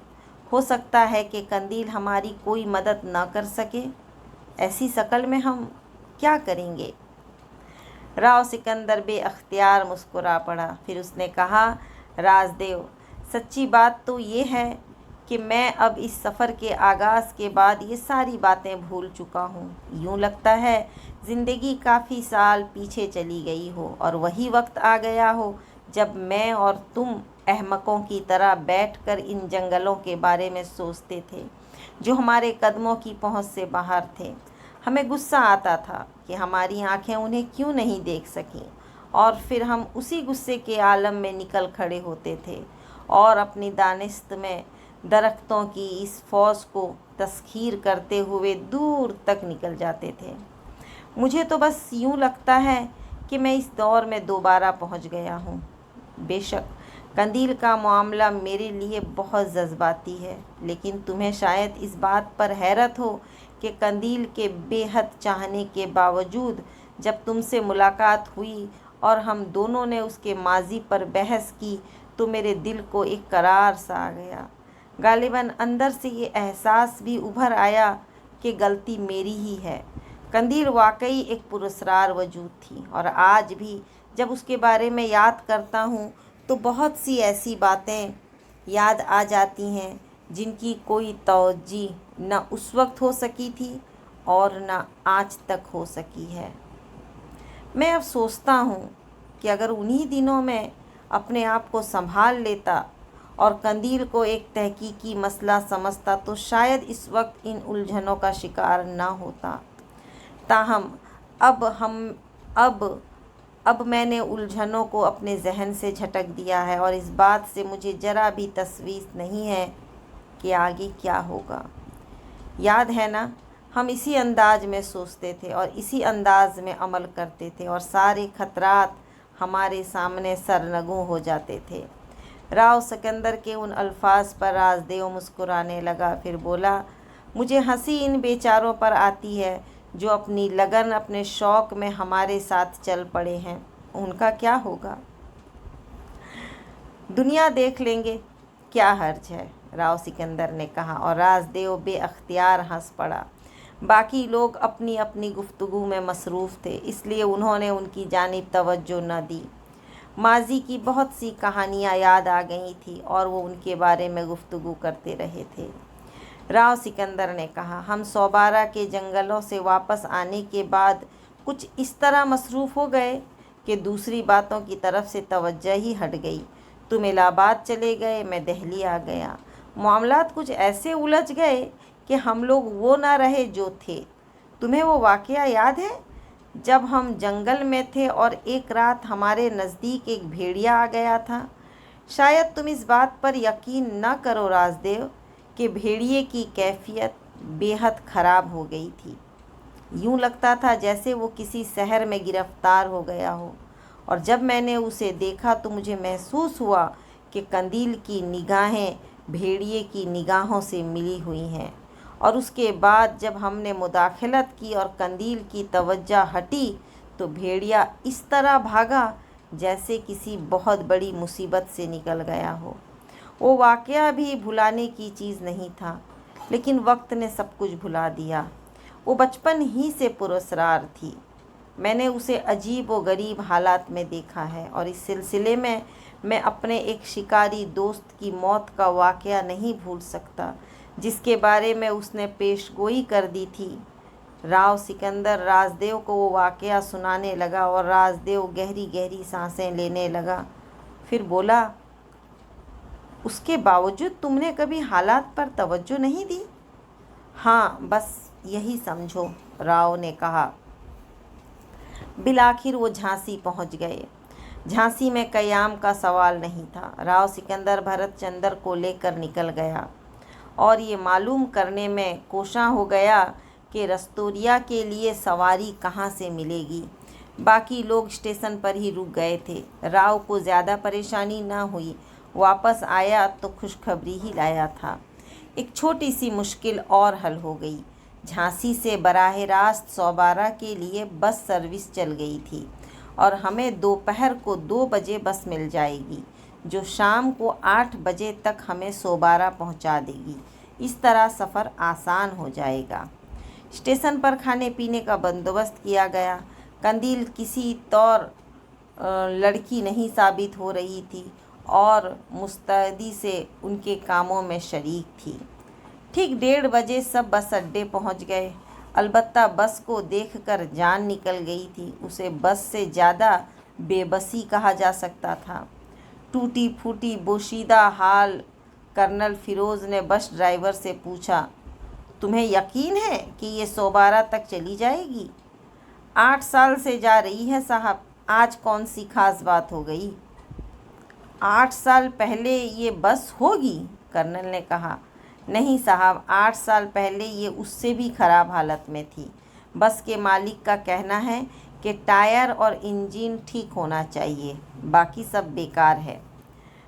हो सकता है कि कंदील हमारी कोई मदद ना कर सके। ऐसी शक्ल में हम क्या करेंगे? राव सिकंदर बेअख्तियार मुस्कुरा पड़ा। फिर उसने कहा, राजदेव, सच्ची बात तो ये है कि मैं अब इस सफ़र के आगाज़ के बाद ये सारी बातें भूल चुका हूँ। यूँ लगता है ज़िंदगी काफ़ी साल पीछे चली गई हो और वही वक्त आ गया हो जब मैं और तुम अहमकों की तरह बैठकर इन जंगलों के बारे में सोचते थे जो हमारे कदमों की पहुँच से बाहर थे। हमें गुस्सा आता था कि हमारी आंखें उन्हें क्यों नहीं देख सकीं, और फिर हम उसी गुस्से के आलम में निकल खड़े होते थे और अपनी दानिस्त में दरख्तों की इस फ़ौज को तस्खीर करते हुए दूर तक निकल जाते थे। मुझे तो बस यूँ लगता है कि मैं इस दौर में दोबारा पहुँच गया हूँ। बेशक कंदील का मामला मेरे लिए बहुत जज्बाती है, लेकिन तुम्हें शायद इस बात पर हैरत हो कि कंदील के बेहद चाहने के बावजूद जब तुमसे मुलाकात हुई और हम दोनों ने उसके माजी पर बहस की तो मेरे दिल को एक करार सा आ गया। गालिबन अंदर से ये एहसास भी उभर आया कि गलती मेरी ही है। कंदील वाकई एक पुरस्कार वजूद थी, और आज भी जब उसके बारे में याद करता हूँ तो बहुत सी ऐसी बातें याद आ जाती हैं जिनकी कोई तवज्जो न उस वक्त हो सकी थी और न आज तक हो सकी है। मैं अब सोचता हूँ कि अगर उन्हीं दिनों में अपने आप को संभाल लेता और कंदील को एक तहकीकी मसला समझता तो शायद इस वक्त इन उलझनों का शिकार ना होता। ताहम अब मैंने उलझनों को अपने जहन से झटक दिया है और इस बात से मुझे ज़रा भी तसवीर नहीं है कि आगे क्या होगा। याद है ना, हम इसी अंदाज में सोचते थे और इसी अंदाज में अमल करते थे और सारे खतरात हमारे सामने सरनगू हो जाते थे। राव सिकंदर के उन अल्फाज पर राजदेव मुस्कुराने लगा। फिर बोला, मुझे हंसी इन बेचारों पर आती है जो अपनी लगन, अपने शौक़ में हमारे साथ चल पड़े हैं। उनका क्या होगा? दुनिया देख लेंगे, क्या हर्ज है, राव सिकंदर ने कहा, और राजदेव बेअख्तियार हंस पड़ा। बाकी लोग अपनी अपनी गुफ्तगू में मसरूफ़ थे, इसलिए उन्होंने उनकी जानिब तवज्जो न दी। माजी की बहुत सी कहानियाँ याद आ गई थी और वो उनके बारे में गुफ्तगू करते रहे थे। राव सिकंदर ने कहा, हम सोबारा के जंगलों से वापस आने के बाद कुछ इस तरह मसरूफ़ हो गए कि दूसरी बातों की तरफ से तवज्जो ही हट गई। तुम इलाहाबाद चले गए, मैं दिल्ली आ गया। मामलात कुछ ऐसे उलझ गए कि हम लोग वो ना रहे जो थे। तुम्हें वो वाक़या याद है जब हम जंगल में थे और एक रात हमारे नज़दीक एक भेड़िया आ गया था? शायद तुम इस बात पर यकीन न करो राजदेव कि भेड़िए की कैफियत बेहद ख़राब हो गई थी। यूँ लगता था जैसे वो किसी शहर में गिरफ़्तार हो गया हो। और जब मैंने उसे देखा तो मुझे महसूस हुआ कि कंदील की निगाहें भेड़िए की निगाहों से मिली हुई हैं। और उसके बाद जब हमने मुदाखलत की और कंदील की तवज्जो हटी तो भेड़िया इस तरह भागा जैसे किसी बहुत बड़ी मुसीबत से निकल गया हो। वो वाक़या भी भुलाने की चीज़ नहीं था, लेकिन वक्त ने सब कुछ भुला दिया। वो बचपन ही से पुरस्कार थी। मैंने उसे अजीब व गरीब हालात में देखा है और इस सिलसिले में मैं अपने एक शिकारी दोस्त की मौत का वाक़या नहीं भूल सकता जिसके बारे में उसने पेशगोई कर दी थी। राव सिकंदर राजदेव को वो वाक़या सुनाने लगा और राजदेव गहरी गहरी सांसें लेने लगा। फिर बोला, उसके बावजूद तुमने कभी हालात पर तवज्जो नहीं दी? हाँ, बस यही समझो, राव ने कहा। बिलाखिर वो झांसी पहुंच गए। झांसी में क़याम का सवाल नहीं था। राव सिकंदर भरत चंद्र को लेकर निकल गया और ये मालूम करने में कोशां हो गया कि रस्तोरिया के लिए सवारी कहाँ से मिलेगी। बाकी लोग स्टेशन पर ही रुक गए थे। राव को ज़्यादा परेशानी न हुई। वापस आया तो खुशखबरी ही लाया था। एक छोटी सी मुश्किल और हल हो गई। झांसी से बराह रास्त सोबारा के लिए बस सर्विस चल गई थी और हमें दोपहर को 2 बजे बस मिल जाएगी जो शाम को 8 बजे तक हमें सोबारा पहुंचा देगी। इस तरह सफ़र आसान हो जाएगा। स्टेशन पर खाने पीने का बंदोबस्त किया गया। कंदील किसी तौर लड़की नहीं साबित हो रही थी और मुस्तैदी से उनके कामों में शरीक थी। ठीक 1:30 बजे सब बस अड्डे पहुंच गए। अलबत्ता बस को देखकर जान निकल गई थी। उसे बस से ज़्यादा बेबसी कहा जा सकता था। टूटी फूटी बोशीदा हाल कर्नल फिरोज़ ने बस ड्राइवर से पूछा, तुम्हें यकीन है कि ये सोबारा तक चली जाएगी? 8 साल से जा रही है साहब, आज कौन सी खास बात हो गई? 8 साल पहले ये बस होगी? कर्नल ने कहा। नहीं साहब, 8 साल पहले ये उससे भी ख़राब हालत में थी। बस के मालिक का कहना है कि टायर और इंजन ठीक होना चाहिए, बाकी सब बेकार है।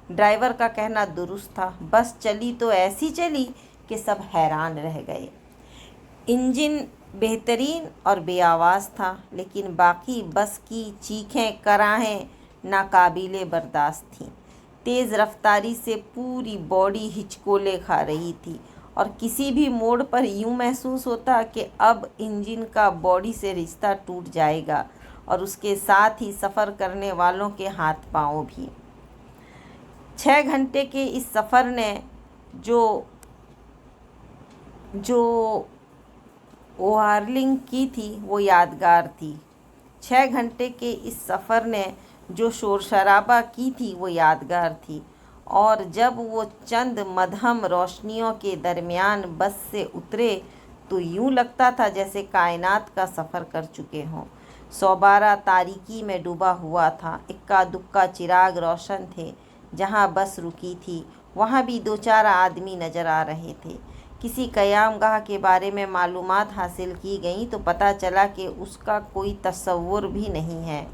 ड्राइवर का कहना दुरुस्त था। बस चली तो ऐसी चली कि सब हैरान रह गए। इंजन बेहतरीन और बेआवाज़ था, लेकिन बाकी बस की चीखें कराहें नाकाबिले बर्दाश्त थीं। तेज़ रफ्तारी से पूरी बॉडी हिचकोले खा रही थी और किसी भी मोड़ पर यूँ महसूस होता कि अब इंजन का बॉडी से रिश्ता टूट जाएगा और उसके साथ ही सफ़र करने वालों के हाथ पांव भी। 6 घंटे के इस सफ़र ने जो ओवरलिंग की थी वो यादगार थी। 6 घंटे के इस सफ़र ने जो शोर शराबा की थी वो यादगार थी। और जब वो चंद मध्यम रोशनियों के दरमियान बस से उतरे तो यूँ लगता था जैसे कायनात का सफ़र कर चुके हों। सोबारा तारीकी में डूबा हुआ था। इक्का दुक्का चिराग रोशन थे। जहाँ बस रुकी थी वहाँ भी 2-4 आदमी नज़र आ रहे थे। किसी क़यामगाह के बारे में मालूमात हासिल की गई तो पता चला कि उसका कोई तस्वुर भी नहीं है।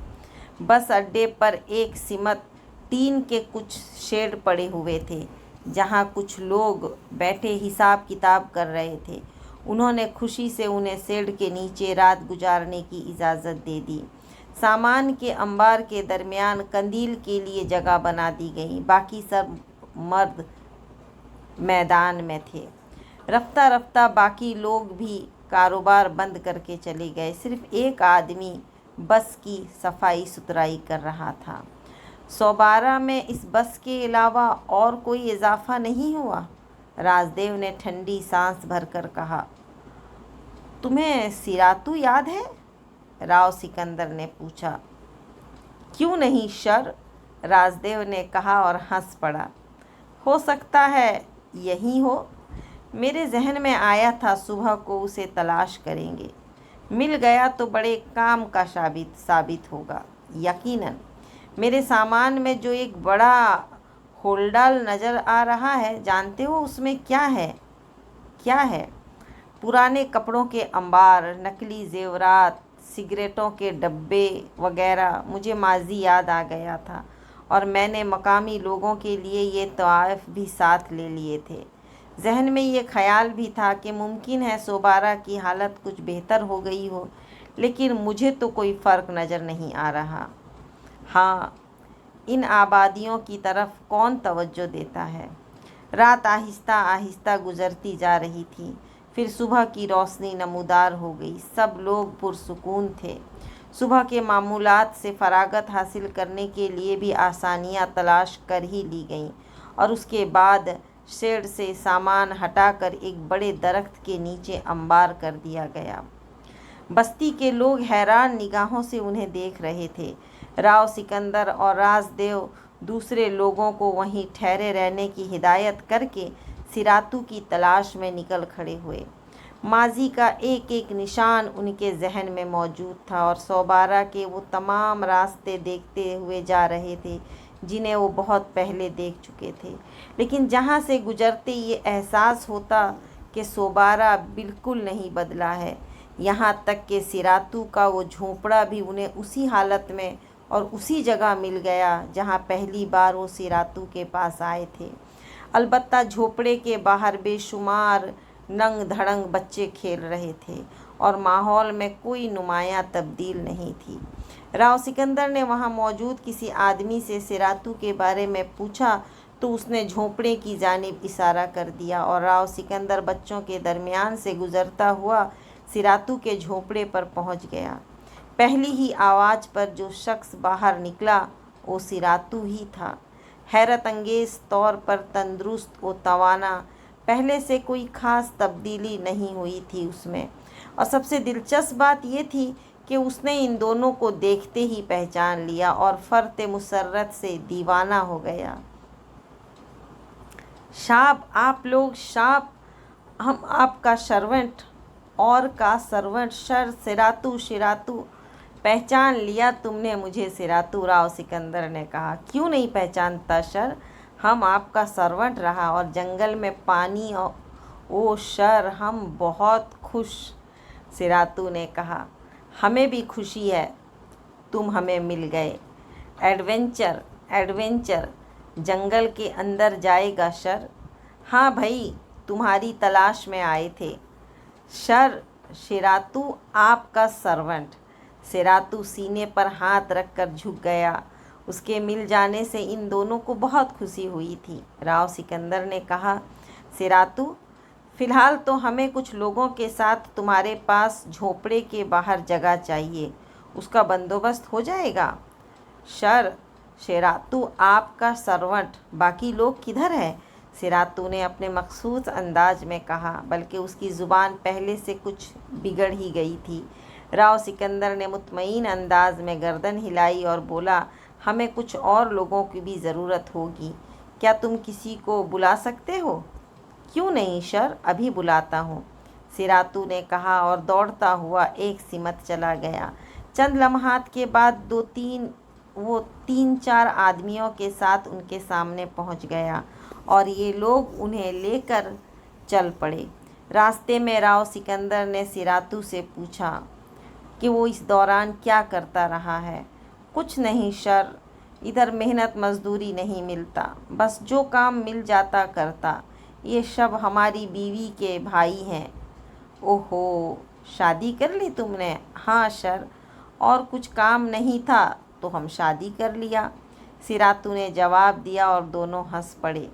बस अड्डे पर एक सिमत टीन के कुछ शेड पड़े हुए थे जहाँ कुछ लोग बैठे हिसाब किताब कर रहे थे। उन्होंने खुशी से उन्हें शेड के नीचे रात गुजारने की इजाज़त दे दी। सामान के अंबार के दरमियान कंदील के लिए जगह बना दी गई। बाकी सब मर्द मैदान में थे। रफ्ता रफ्ता बाकी लोग भी कारोबार बंद करके चले गए। सिर्फ एक आदमी बस की सफाई सुथराई कर रहा था। 112 में इस बस के अलावा और कोई इजाफा नहीं हुआ? राजदेव ने ठंडी सांस भरकर कहा। तुम्हें सिरातू याद है? राव सिकंदर ने पूछा। क्यों नहीं सर, राजदेव ने कहा और हंस पड़ा। हो सकता है यही हो। मेरे जहन में आया था सुबह को उसे तलाश करेंगे। मिल गया तो बड़े काम का साबित होगा। यकीनन। मेरे सामान में जो एक बड़ा होल्डाल नज़र आ रहा है, जानते हो उसमें क्या है? क्या है? पुराने कपड़ों के अंबार, नकली जेवरात, सिगरेटों के डब्बे वगैरह। मुझे माजी याद आ गया था और मैंने मकामी लोगों के लिए ये तोहफ़े भी साथ ले लिए थे। जहन में ये ख्याल भी था कि मुमकिन है सोबारा की हालत कुछ बेहतर हो गई हो, लेकिन मुझे तो कोई फ़र्क नज़र नहीं आ रहा। हाँ, इन आबादियों की तरफ कौन तवज्जो देता है। रात आहिस्ता आहिस्ता गुजरती जा रही थी। फिर सुबह की रोशनी नमूदार हो गई। सब लोग पुरसुकून थे। सुबह के मामूलात से फरागत हासिल करने के लिए भी आसानियाँ तलाश कर ही ली गईं और उसके बाद शेड से सामान हटाकर एक बड़े दरख्त के नीचे अंबार कर दिया गया। बस्ती के लोग हैरान निगाहों से उन्हें देख रहे थे। राव सिकंदर और राजदेव दूसरे लोगों को वहीं ठहरे रहने की हिदायत करके सिरातू की तलाश में निकल खड़े हुए। माजी का एक एक निशान उनके जहन में मौजूद था और सोबारा के वो तमाम रास्ते देखते हुए जा रहे थे जिन्हें वो बहुत पहले देख चुके थे, लेकिन जहाँ से गुजरते ये एहसास होता कि सोबारा बिल्कुल नहीं बदला है। यहाँ तक कि सिरातू का वो झोंपड़ा भी उन्हें उसी हालत में और उसी जगह मिल गया जहाँ पहली बार वो सिरातू के पास आए थे। अलबत्ता झोपड़े के बाहर बेशुमार नंग धड़ंग बच्चे खेल रहे थे और माहौल में कोई नुमायाँ तब्दील नहीं थी। राव सिकंदर ने वहाँ मौजूद किसी आदमी से सिरातू के बारे में पूछा तो उसने झोंपड़े की जानिब इशारा कर दिया और राव सिकंदर बच्चों के दरमियान से गुजरता हुआ सिरातू के झोंपड़े पर पहुँच गया। पहली ही आवाज़ पर जो शख्स बाहर निकला वो सिरातू ही था। हैरत अंगेज़ तौर पर तंदुरुस्त व तवाना, पहले से कोई ख़ास तब्दीली नहीं हुई थी उसमें। और सबसे दिलचस्प बात यह थी कि उसने इन दोनों को देखते ही पहचान लिया और फ़र्त मुसर्रत से दीवाना हो गया। शाब आप लोग, शाब, हम आपका सर्वेंट और का सर्वेंट सर। सिरातू, शिरातू, पहचान लिया तुमने मुझे सिरातू, राव सिकंदर ने कहा। क्यों नहीं पहचानता सर, हम आपका सर्वेंट रहा और जंगल में पानी ओ सर, हम बहुत खुश, सिरातू ने कहा। हमें भी खुशी है तुम हमें मिल गए। एडवेंचर, एडवेंचर, जंगल के अंदर जाएगा सर। हाँ भाई, तुम्हारी तलाश में आए थे सर। सिरातू आपका सर्वेंट। सिरातू सीने पर हाथ रखकर झुक गया। उसके मिल जाने से इन दोनों को बहुत खुशी हुई थी। राव सिकंदर ने कहा, सिरातू, फ़िलहाल तो हमें कुछ लोगों के साथ तुम्हारे पास झोपड़े के बाहर जगह चाहिए, उसका बंदोबस्त हो जाएगा? सर, सिरातू आपका सर्वेंट, बाकी लोग किधर हैं? सिरातू ने अपने मखसूस अंदाज में कहा, बल्कि उसकी ज़ुबान पहले से कुछ बिगड़ ही गई थी। राव सिकंदर ने मुतमईन अंदाज में गर्दन हिलाई और बोला, हमें कुछ और लोगों की भी ज़रूरत होगी। क्या तुम किसी को बुला सकते हो? क्यों नहीं सर, अभी बुलाता हूँ, सिरातू ने कहा और दौड़ता हुआ एक सिमत चला गया। चंद लम्हात के बाद वो तीन चार आदमियों के साथ उनके सामने पहुँच गया और ये लोग उन्हें लेकर चल पड़े। रास्ते में राव सिकंदर ने सिरातू से पूछा कि वो इस दौरान क्या करता रहा है। कुछ नहीं सर, इधर मेहनत मजदूरी नहीं मिलता, बस जो काम मिल जाता करता। ये सब हमारी बीवी के भाई हैं। ओहो, शादी कर ली तुमने? हाँ सर, और कुछ काम नहीं था तो हम शादी कर लिया, सिरातू ने जवाब दिया और दोनों हंस पड़े।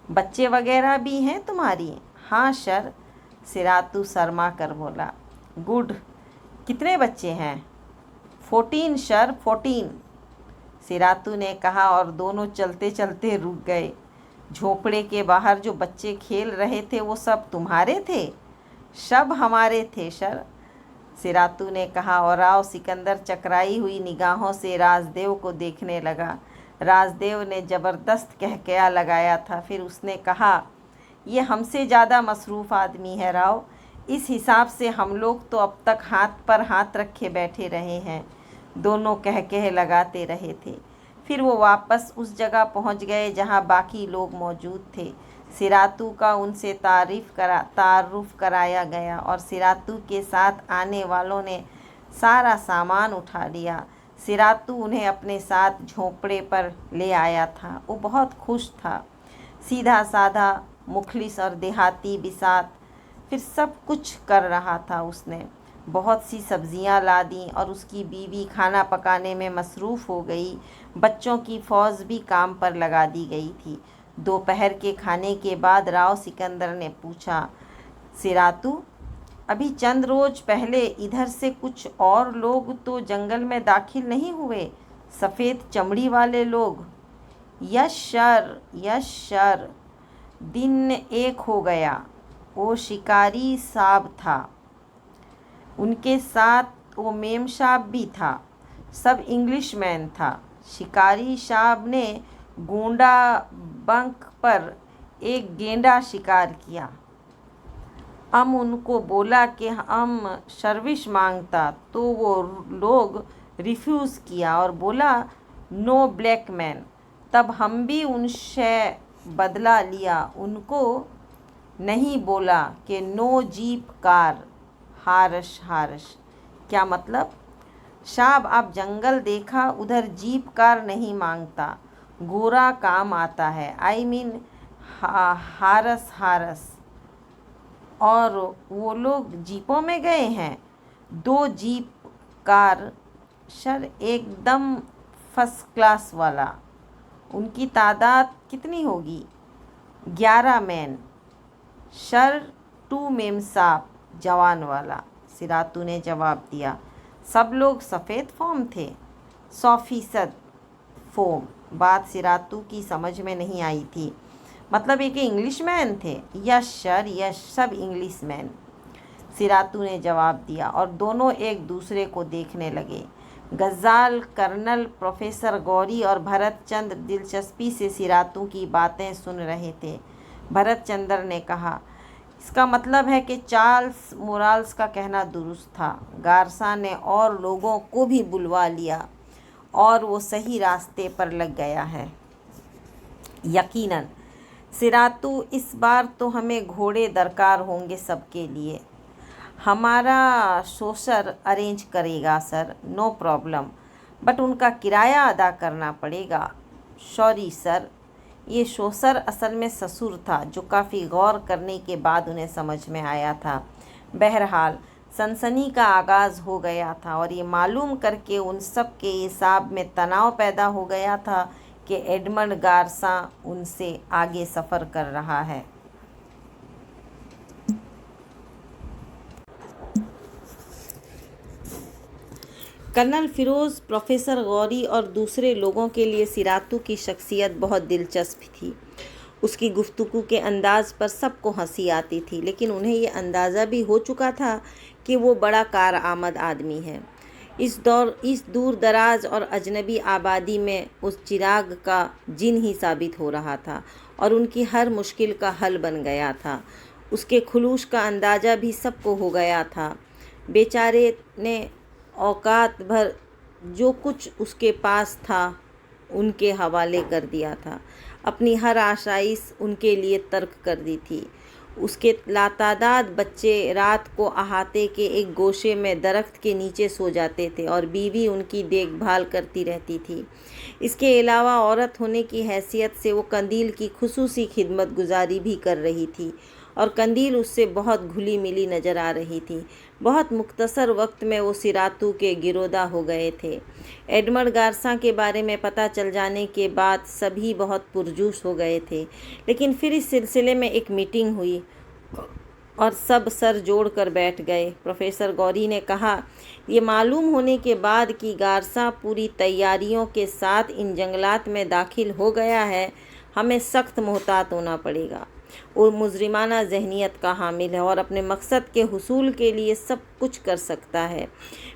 बच्चे वगैरह भी हैं तुम्हारी? हाँ सर, सिरातू शर्मा कर बोला। गुड, कितने बच्चे हैं? 14 सर, 14, सिरातू ने कहा और दोनों चलते चलते रुक गए। झोपड़े के बाहर जो बच्चे खेल रहे थे वो सब तुम्हारे थे? सब हमारे थे सर, सिरातू ने कहा और राव सिकंदर चकराई हुई निगाहों से राजदेव को देखने लगा। राजदेव ने ज़बरदस्त कहकहा लगाया था। फिर उसने कहा, ये हमसे ज़्यादा मसरूफ़ आदमी है राव। इस हिसाब से हम लोग तो अब तक हाथ पर हाथ रखे बैठे रहे हैं। दोनों कहकहे लगाते रहे थे। फिर वो वापस उस जगह पहुंच गए जहां बाकी लोग मौजूद थे। सिरातू का उनसे तारुफ कराया गया और सिरातू के साथ आने वालों ने सारा सामान उठा लिया। सिरातू उन्हें अपने साथ झोंपड़े पर ले आया था। वो बहुत खुश था। सीधा साधा, मुखलिस और देहाती बिसात फिर सब कुछ कर रहा था उसने। बहुत सी सब्जियां ला दी और उसकी बीवी खाना पकाने में मसरूफ़ हो गई। बच्चों की फ़ौज भी काम पर लगा दी गई थी। दोपहर के खाने के बाद राव सिकंदर ने पूछा, सिरातू, अभी चंद रोज़ पहले इधर से कुछ और लोग तो जंगल में दाखिल नहीं हुए? सफ़ेद चमड़ी वाले लोग? यस सर, दिन एक हो गया। वो शिकारी साहब था, उनके साथ वो मेम साहब भी था, सब इंग्लिश मैन था। शिकारी साहब ने गोंडा बंक पर एक गेंडा शिकार किया। हम उनको बोला कि हम सर्विस मांगता तो वो लोग रिफ्यूज़ किया और बोला नो ब्लैक मैन। तब हम भी उनसे बदला लिया। उनको नहीं बोला कि नो जीप कार। हारश, क्या मतलब? साहब, आप जंगल देखा, उधर जीप कार नहीं मांगता, गोरा काम आता है। I mean हारस। और वो लोग जीपों में गए हैं? 2 जीप कार सर, एकदम फर्स्ट क्लास वाला। उनकी तादाद कितनी होगी? 11 मैन सर, 2 मेम साहब, जवान वाला, सिरातू ने जवाब दिया। सब लोग सफ़ेद फ़ॉर्म थे? 100% फ़ॉर्म। बात सिरातू की समझ में नहीं आई थी। मतलब एक इंग्लिश मैन थे? यस सर, यस, सब इंग्लिश मैन, सिरातू ने जवाब दिया और दोनों एक दूसरे को देखने लगे। गज़ाल, कर्नल, प्रोफेसर गौरी और भरत चंद्र दिलचस्पी से सिरातू की बातें सुन रहे थे। भरत चंद्र ने कहा, इसका मतलब है कि चार्ल्स मोराल्स का कहना दुरुस्त था। गार्सा ने और लोगों को भी बुलवा लिया और वो सही रास्ते पर लग गया है। यकीनन सिरातू, इस बार तो हमें घोड़े दरकार होंगे सबके लिए। हमारा शोसर अरेंज करेगा सर, नो प्रॉब्लम, बट उनका किराया अदा करना पड़ेगा। Sorry sir. ये शोसर असल में ससुर था, जो काफ़ी गौर करने के बाद उन्हें समझ में आया था। बहरहाल सनसनी का आगाज़ हो गया था और ये मालूम करके उन सब के हिसाब में तनाव पैदा हो गया था कि एडमंड गार्सा उनसे आगे सफ़र कर रहा है। कर्नल फिरोज़, प्रोफेसर गौरी और दूसरे लोगों के लिए सिरातू की शख्सियत बहुत दिलचस्प थी। उसकी गुफ्तगू के अंदाज़ पर सबको हंसी आती थी, लेकिन उन्हें ये अंदाज़ा भी हो चुका था कि वो बड़ा कारआमद आदमी है। इस दूर दराज और अजनबी आबादी में उस चिराग का जिन ही साबित हो रहा था और उनकी हर मुश्किल का हल बन गया था। उसके खुलूस का अंदाज़ा भी सबको हो गया था। बेचारे ने औकात भर जो कुछ उसके पास था उनके हवाले कर दिया था। अपनी हर आशाइश उनके लिए तर्क कर दी थी। उसके लातादाद बच्चे रात को अहाते के एक गोशे में दरख्त के नीचे सो जाते थे और बीवी उनकी देखभाल करती रहती थी। इसके अलावा औरत होने की हैसियत से वो कंदील की खुसूसी खिदमत गुजारी भी कर रही थी और कंदील उससे बहुत घुली मिली नज़र आ रही थी। बहुत मुख्तसर वक्त में वो सिरातू के गिरोदा हो गए थे। एडमंड गार्सा के बारे में पता चल जाने के बाद सभी बहुत पुरजोश हो गए थे, लेकिन फिर इस सिलसिले में एक मीटिंग हुई اور سب سر جوڑ کر بیٹھ گئے۔ پروفیسر گوری نے کہا، یہ معلوم ہونے کے بعد کہ گارسا پوری تیاریوں کے ساتھ ان جنگلات میں داخل ہو گیا ہے، ہمیں سخت محتاط ہونا پڑے گا۔ وہ مجرمانہ ذہنیت کا حامل ہے اور اپنے مقصد کے حصول کے لیے سب کچھ کر سکتا ہے۔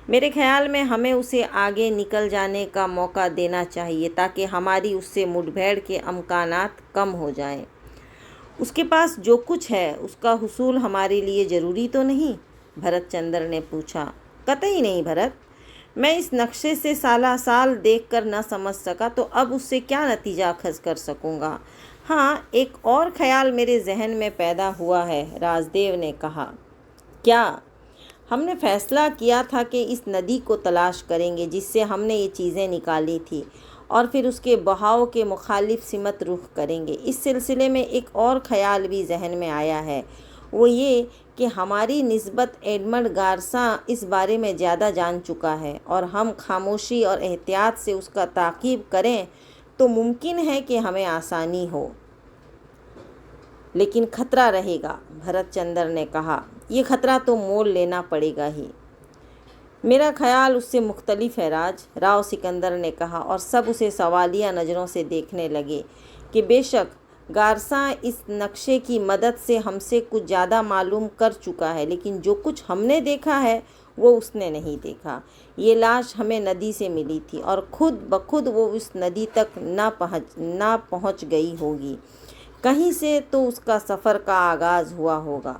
میرے خیال میں ہمیں اسے آگے نکل جانے کا موقع دینا چاہیے تاکہ ہماری اس سے مڈ بھیڑ کے امکانات کم ہو جائیں۔ اس کے پاس جو کچھ ہے اس کا حصول ہمارے لیے ضروری تو نہیں؟ بھرت چندر نے پوچھا۔ قطعی نہیں بھرت، میں اس نقشے سے سالہ سال دیکھ کر نہ سمجھ سکا تو اب اس سے کیا نتیجہ اخذ کر سکوں گا؟ ہاں، ایک اور خیال میرے ذہن میں پیدا ہوا ہے، رازدیو نے کہا۔ کیا؟ ہم نے فیصلہ کیا تھا کہ اس ندی کو تلاش کریں گے جس سے ہم نے یہ چیزیں نکالی تھی، اور پھر اس کے بہاؤ کے مخالف سمت رخ کریں گے۔ اس سلسلے میں ایک اور خیال بھی ذہن میں آیا ہے، وہ یہ کہ ہماری نسبت ایڈمنڈ گارسا اس بارے میں زیادہ جان چکا ہے، اور ہم خاموشی اور احتیاط سے اس کا تعقیب کریں تو ممکن ہے کہ ہمیں آسانی ہو۔ لیکن خطرہ رہے گا، بھرت چندر نے کہا۔ یہ خطرہ تو مول لینا پڑے گا ہی۔ میرا خیال اس سے مختلف ہے راؤ سکندر نے کہا، اور سب اسے سوالیہ نظروں سے دیکھنے لگے کہ بے شک گارسا اس نقشے کی مدد سے ہم سے کچھ زیادہ معلوم کر چکا ہے، لیکن جو کچھ ہم نے دیکھا ہے وہ اس نے نہیں دیکھا۔ یہ لاش ہمیں ندی سے ملی تھی اور خود بخود وہ اس ندی تک نہ پہنچ گئی ہوگی، کہیں سے تو اس کا سفر کا آغاز ہوا ہوگا۔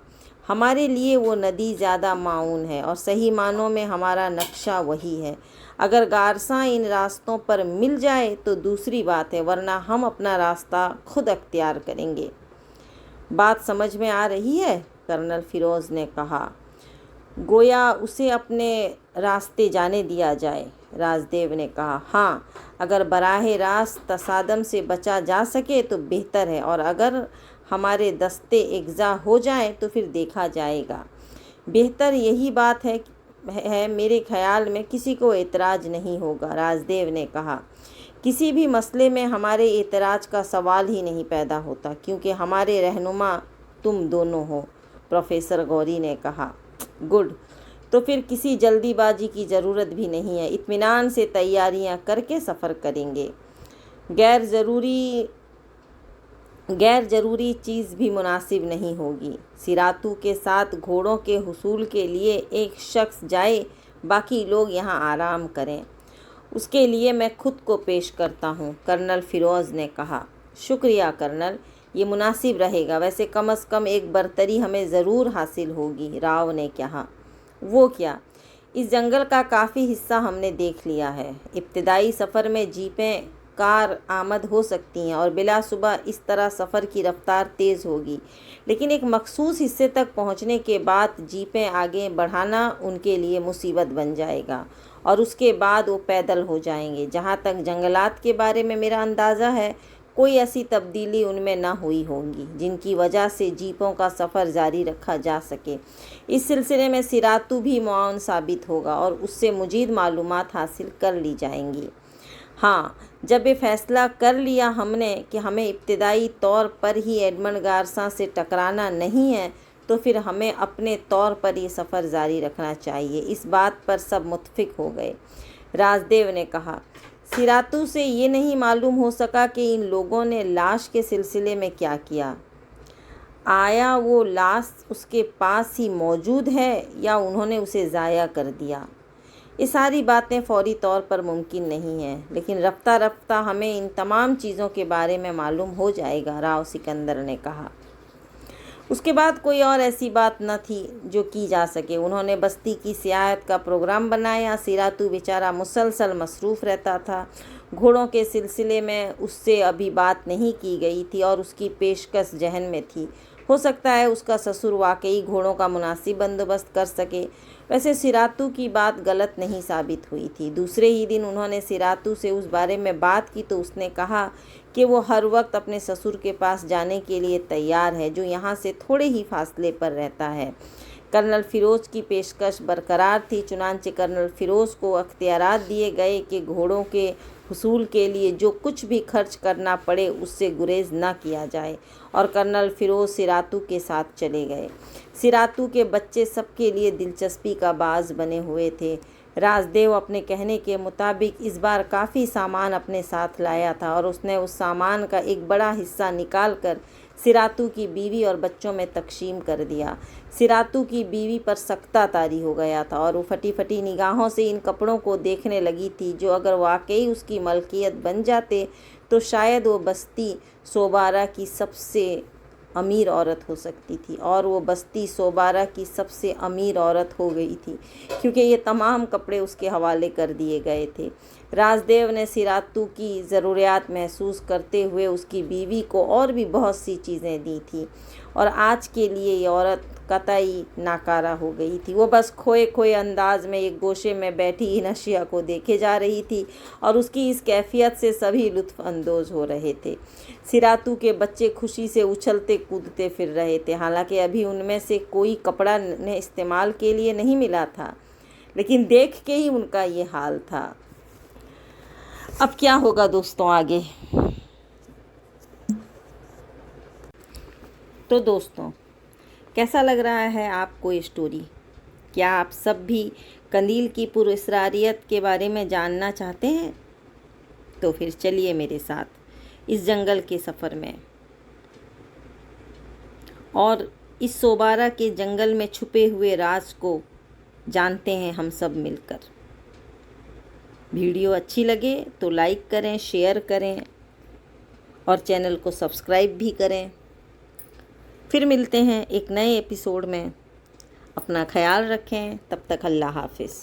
ہمارے لیے وہ ندی زیادہ معاون ہے، اور صحیح معنوں میں ہمارا نقشہ وہی ہے۔ اگر گارسا ان راستوں پر مل جائے تو دوسری بات ہے، ورنہ ہم اپنا راستہ خود اختیار کریں گے۔ بات سمجھ میں آ رہی ہے؟ کرنل فیروز نے کہا۔ گویا اسے اپنے راستے جانے دیا جائے، رازدیو نے کہا۔ ہاں، اگر براہ راست تصادم سے بچا جا سکے تو بہتر ہے، اور اگر ہمارے دستے اغوا ہو جائیں تو پھر دیکھا جائے گا۔ بہتر یہی بات ہے میرے خیال میں کسی کو اعتراض نہیں ہوگا، رازدیو نے کہا۔ کسی بھی مسئلے میں ہمارے اعتراض کا سوال ہی نہیں پیدا ہوتا، کیونکہ ہمارے رہنما تم دونوں ہو، پروفیسر گوری نے کہا۔ گڈ، تو پھر کسی جلدی بازی کی ضرورت بھی نہیں ہے، اطمینان سے تیاریاں کر کے سفر کریں گے۔ غیر ضروری چیز بھی مناسب نہیں ہوگی۔ سیراتو کے ساتھ گھوڑوں کے حصول کے لیے ایک شخص جائے، باقی لوگ یہاں آرام کریں۔ اس کے لیے میں خود کو پیش کرتا ہوں، کرنل فیروز نے کہا۔ شکریہ کرنل، یہ مناسب رہے گا۔ ویسے کم از کم ایک برتری ہمیں ضرور حاصل ہوگی، راؤ نے کہا۔ وہ کیا؟ اس جنگل کا کافی حصہ ہم نے دیکھ لیا ہے۔ ابتدائی سفر میں جیپیں کار آمد ہو سکتی ہیں، اور بلا صبح اس طرح سفر کی رفتار تیز ہوگی، لیکن ایک مخصوص حصے تک پہنچنے کے بعد جیپیں آگے بڑھانا ان کے لیے مصیبت بن جائے گا، اور اس کے بعد وہ پیدل ہو جائیں گے۔ جہاں تک جنگلات کے بارے میں میرا اندازہ ہے، کوئی ایسی تبدیلی ان میں نہ ہوئی ہوگی جن کی وجہ سے جیپوں کا سفر جاری رکھا جا سکے۔ اس سلسلے میں سیراتو بھی معاون ثابت ہوگا، اور اس سے مزید معلومات حاصل کر لی جائیں گی۔ ہاں، جب یہ فیصلہ کر لیا ہم نے کہ ہمیں ابتدائی طور پر ہی ایڈمنڈ گارسا سے ٹکرانا نہیں ہے، تو پھر ہمیں اپنے طور پر یہ سفر جاری رکھنا چاہیے۔ اس بات پر سب متفق ہو گئے، رازدیو نے کہا۔ سیراتو سے یہ نہیں معلوم ہو سکا کہ ان لوگوں نے لاش کے سلسلے میں کیا کیا۔ آیا وہ لاش اس کے پاس ہی موجود ہے یا انہوں نے اسے ضائع کر دیا؟ یہ ساری باتیں فوری طور پر ممکن نہیں ہیں، لیکن رفتہ رفتہ ہمیں ان تمام چیزوں کے بارے میں معلوم ہو جائے گا، راؤ سکندر نے کہا۔ اس کے بعد کوئی اور ایسی بات نہ تھی جو کی جا سکے۔ انہوں نے بستی کی سیاحت کا پروگرام بنایا۔ سیراتو بیچارہ مسلسل مصروف رہتا تھا۔ گھوڑوں کے سلسلے میں اس سے ابھی بات نہیں کی گئی تھی، اور اس کی پیشکش ذہن میں تھی۔ ہو سکتا ہے اس کا سسر واقعی گھوڑوں کا مناسب بندوبست کر سکے۔ ویسے سیراتو کی بات غلط نہیں ثابت ہوئی تھی۔ دوسرے ہی دن انہوں نے سیراتو سے اس بارے میں بات کی تو اس نے کہا کہ وہ ہر وقت اپنے سسر کے پاس جانے کے لیے تیار ہے، جو یہاں سے تھوڑے ہی فاصلے پر رہتا ہے۔ कर्नल फ़िरोज़ की पेशकश बरकरार थी, चुनांचे कर्नल फ़िरोज़ को अख्तियारात दिए गए कि घोड़ों के हुसूल के लिए जो कुछ भी खर्च करना पड़े उससे गुरेज न किया जाए, और कर्नल फ़िरोज़ सिरातू के साथ चले गए। सिरातू के बच्चे सबके लिए दिलचस्पी का बाज़ बने हुए थे। राजदेव अपने कहने के मुताबिक इस बार काफ़ी सामान अपने साथ लाया था और उसने उस सामान का एक बड़ा हिस्सा निकाल कर सिरातू की बीवी और बच्चों में तकसीम कर दिया। सिरातू की बीवी पर सख्ता तारी हो गया था और वो फटी फटी निगाहों से इन कपड़ों को देखने लगी थी, जो अगर वाकई उसकी मलकियत बन जाते तो शायद वो बस्ती सोबारा की सबसे अमीर औरत हो सकती थी। और वो बस्ती सोबारा की सबसे अमीर औरत हो गई थी, क्योंकि ये तमाम कपड़े उसके हवाले कर दिए गए थे। राजदेव ने सिरातू की ज़रूरियात महसूस करते हुए उसकी बीवी को और भी बहुत सी चीज़ें दी थी, और आज के लिए ये औरत कतई नाकारा हो गई थी। वो बस खोए खोए अंदाज में एक गोशे में बैठी इन अशिया को देखे जा रही थी और उसकी इस कैफियत से सभी लुत्फ़ अंदोज़ हो रहे थे। सिरातू के बच्चे खुशी से उछलते कूदते फिर रहे थे, हालांकि अभी उनमें से कोई कपड़ा ने इस्तेमाल के लिए नहीं मिला था, लेकिन देख के ही उनका ये हाल था। अब क्या होगा दोस्तों आगे? तो दोस्तों, कैसा लग रहा है आपको ये स्टोरी? क्या आप सब भी कंदील की पुरअसरारियत के बारे में जानना चाहते हैं? तो फिर चलिए मेरे साथ इस जंगल के सफ़र में, और इस सोबारा के जंगल में छुपे हुए राज को जानते हैं हम सब मिलकर। वीडियो अच्छी लगे तो लाइक करें, शेयर करें और चैनल को सब्सक्राइब भी करें। फिर मिलते हैं एक नए एपिसोड में। अपना ख्याल रखें, तब तक अल्लाह हाफिज़।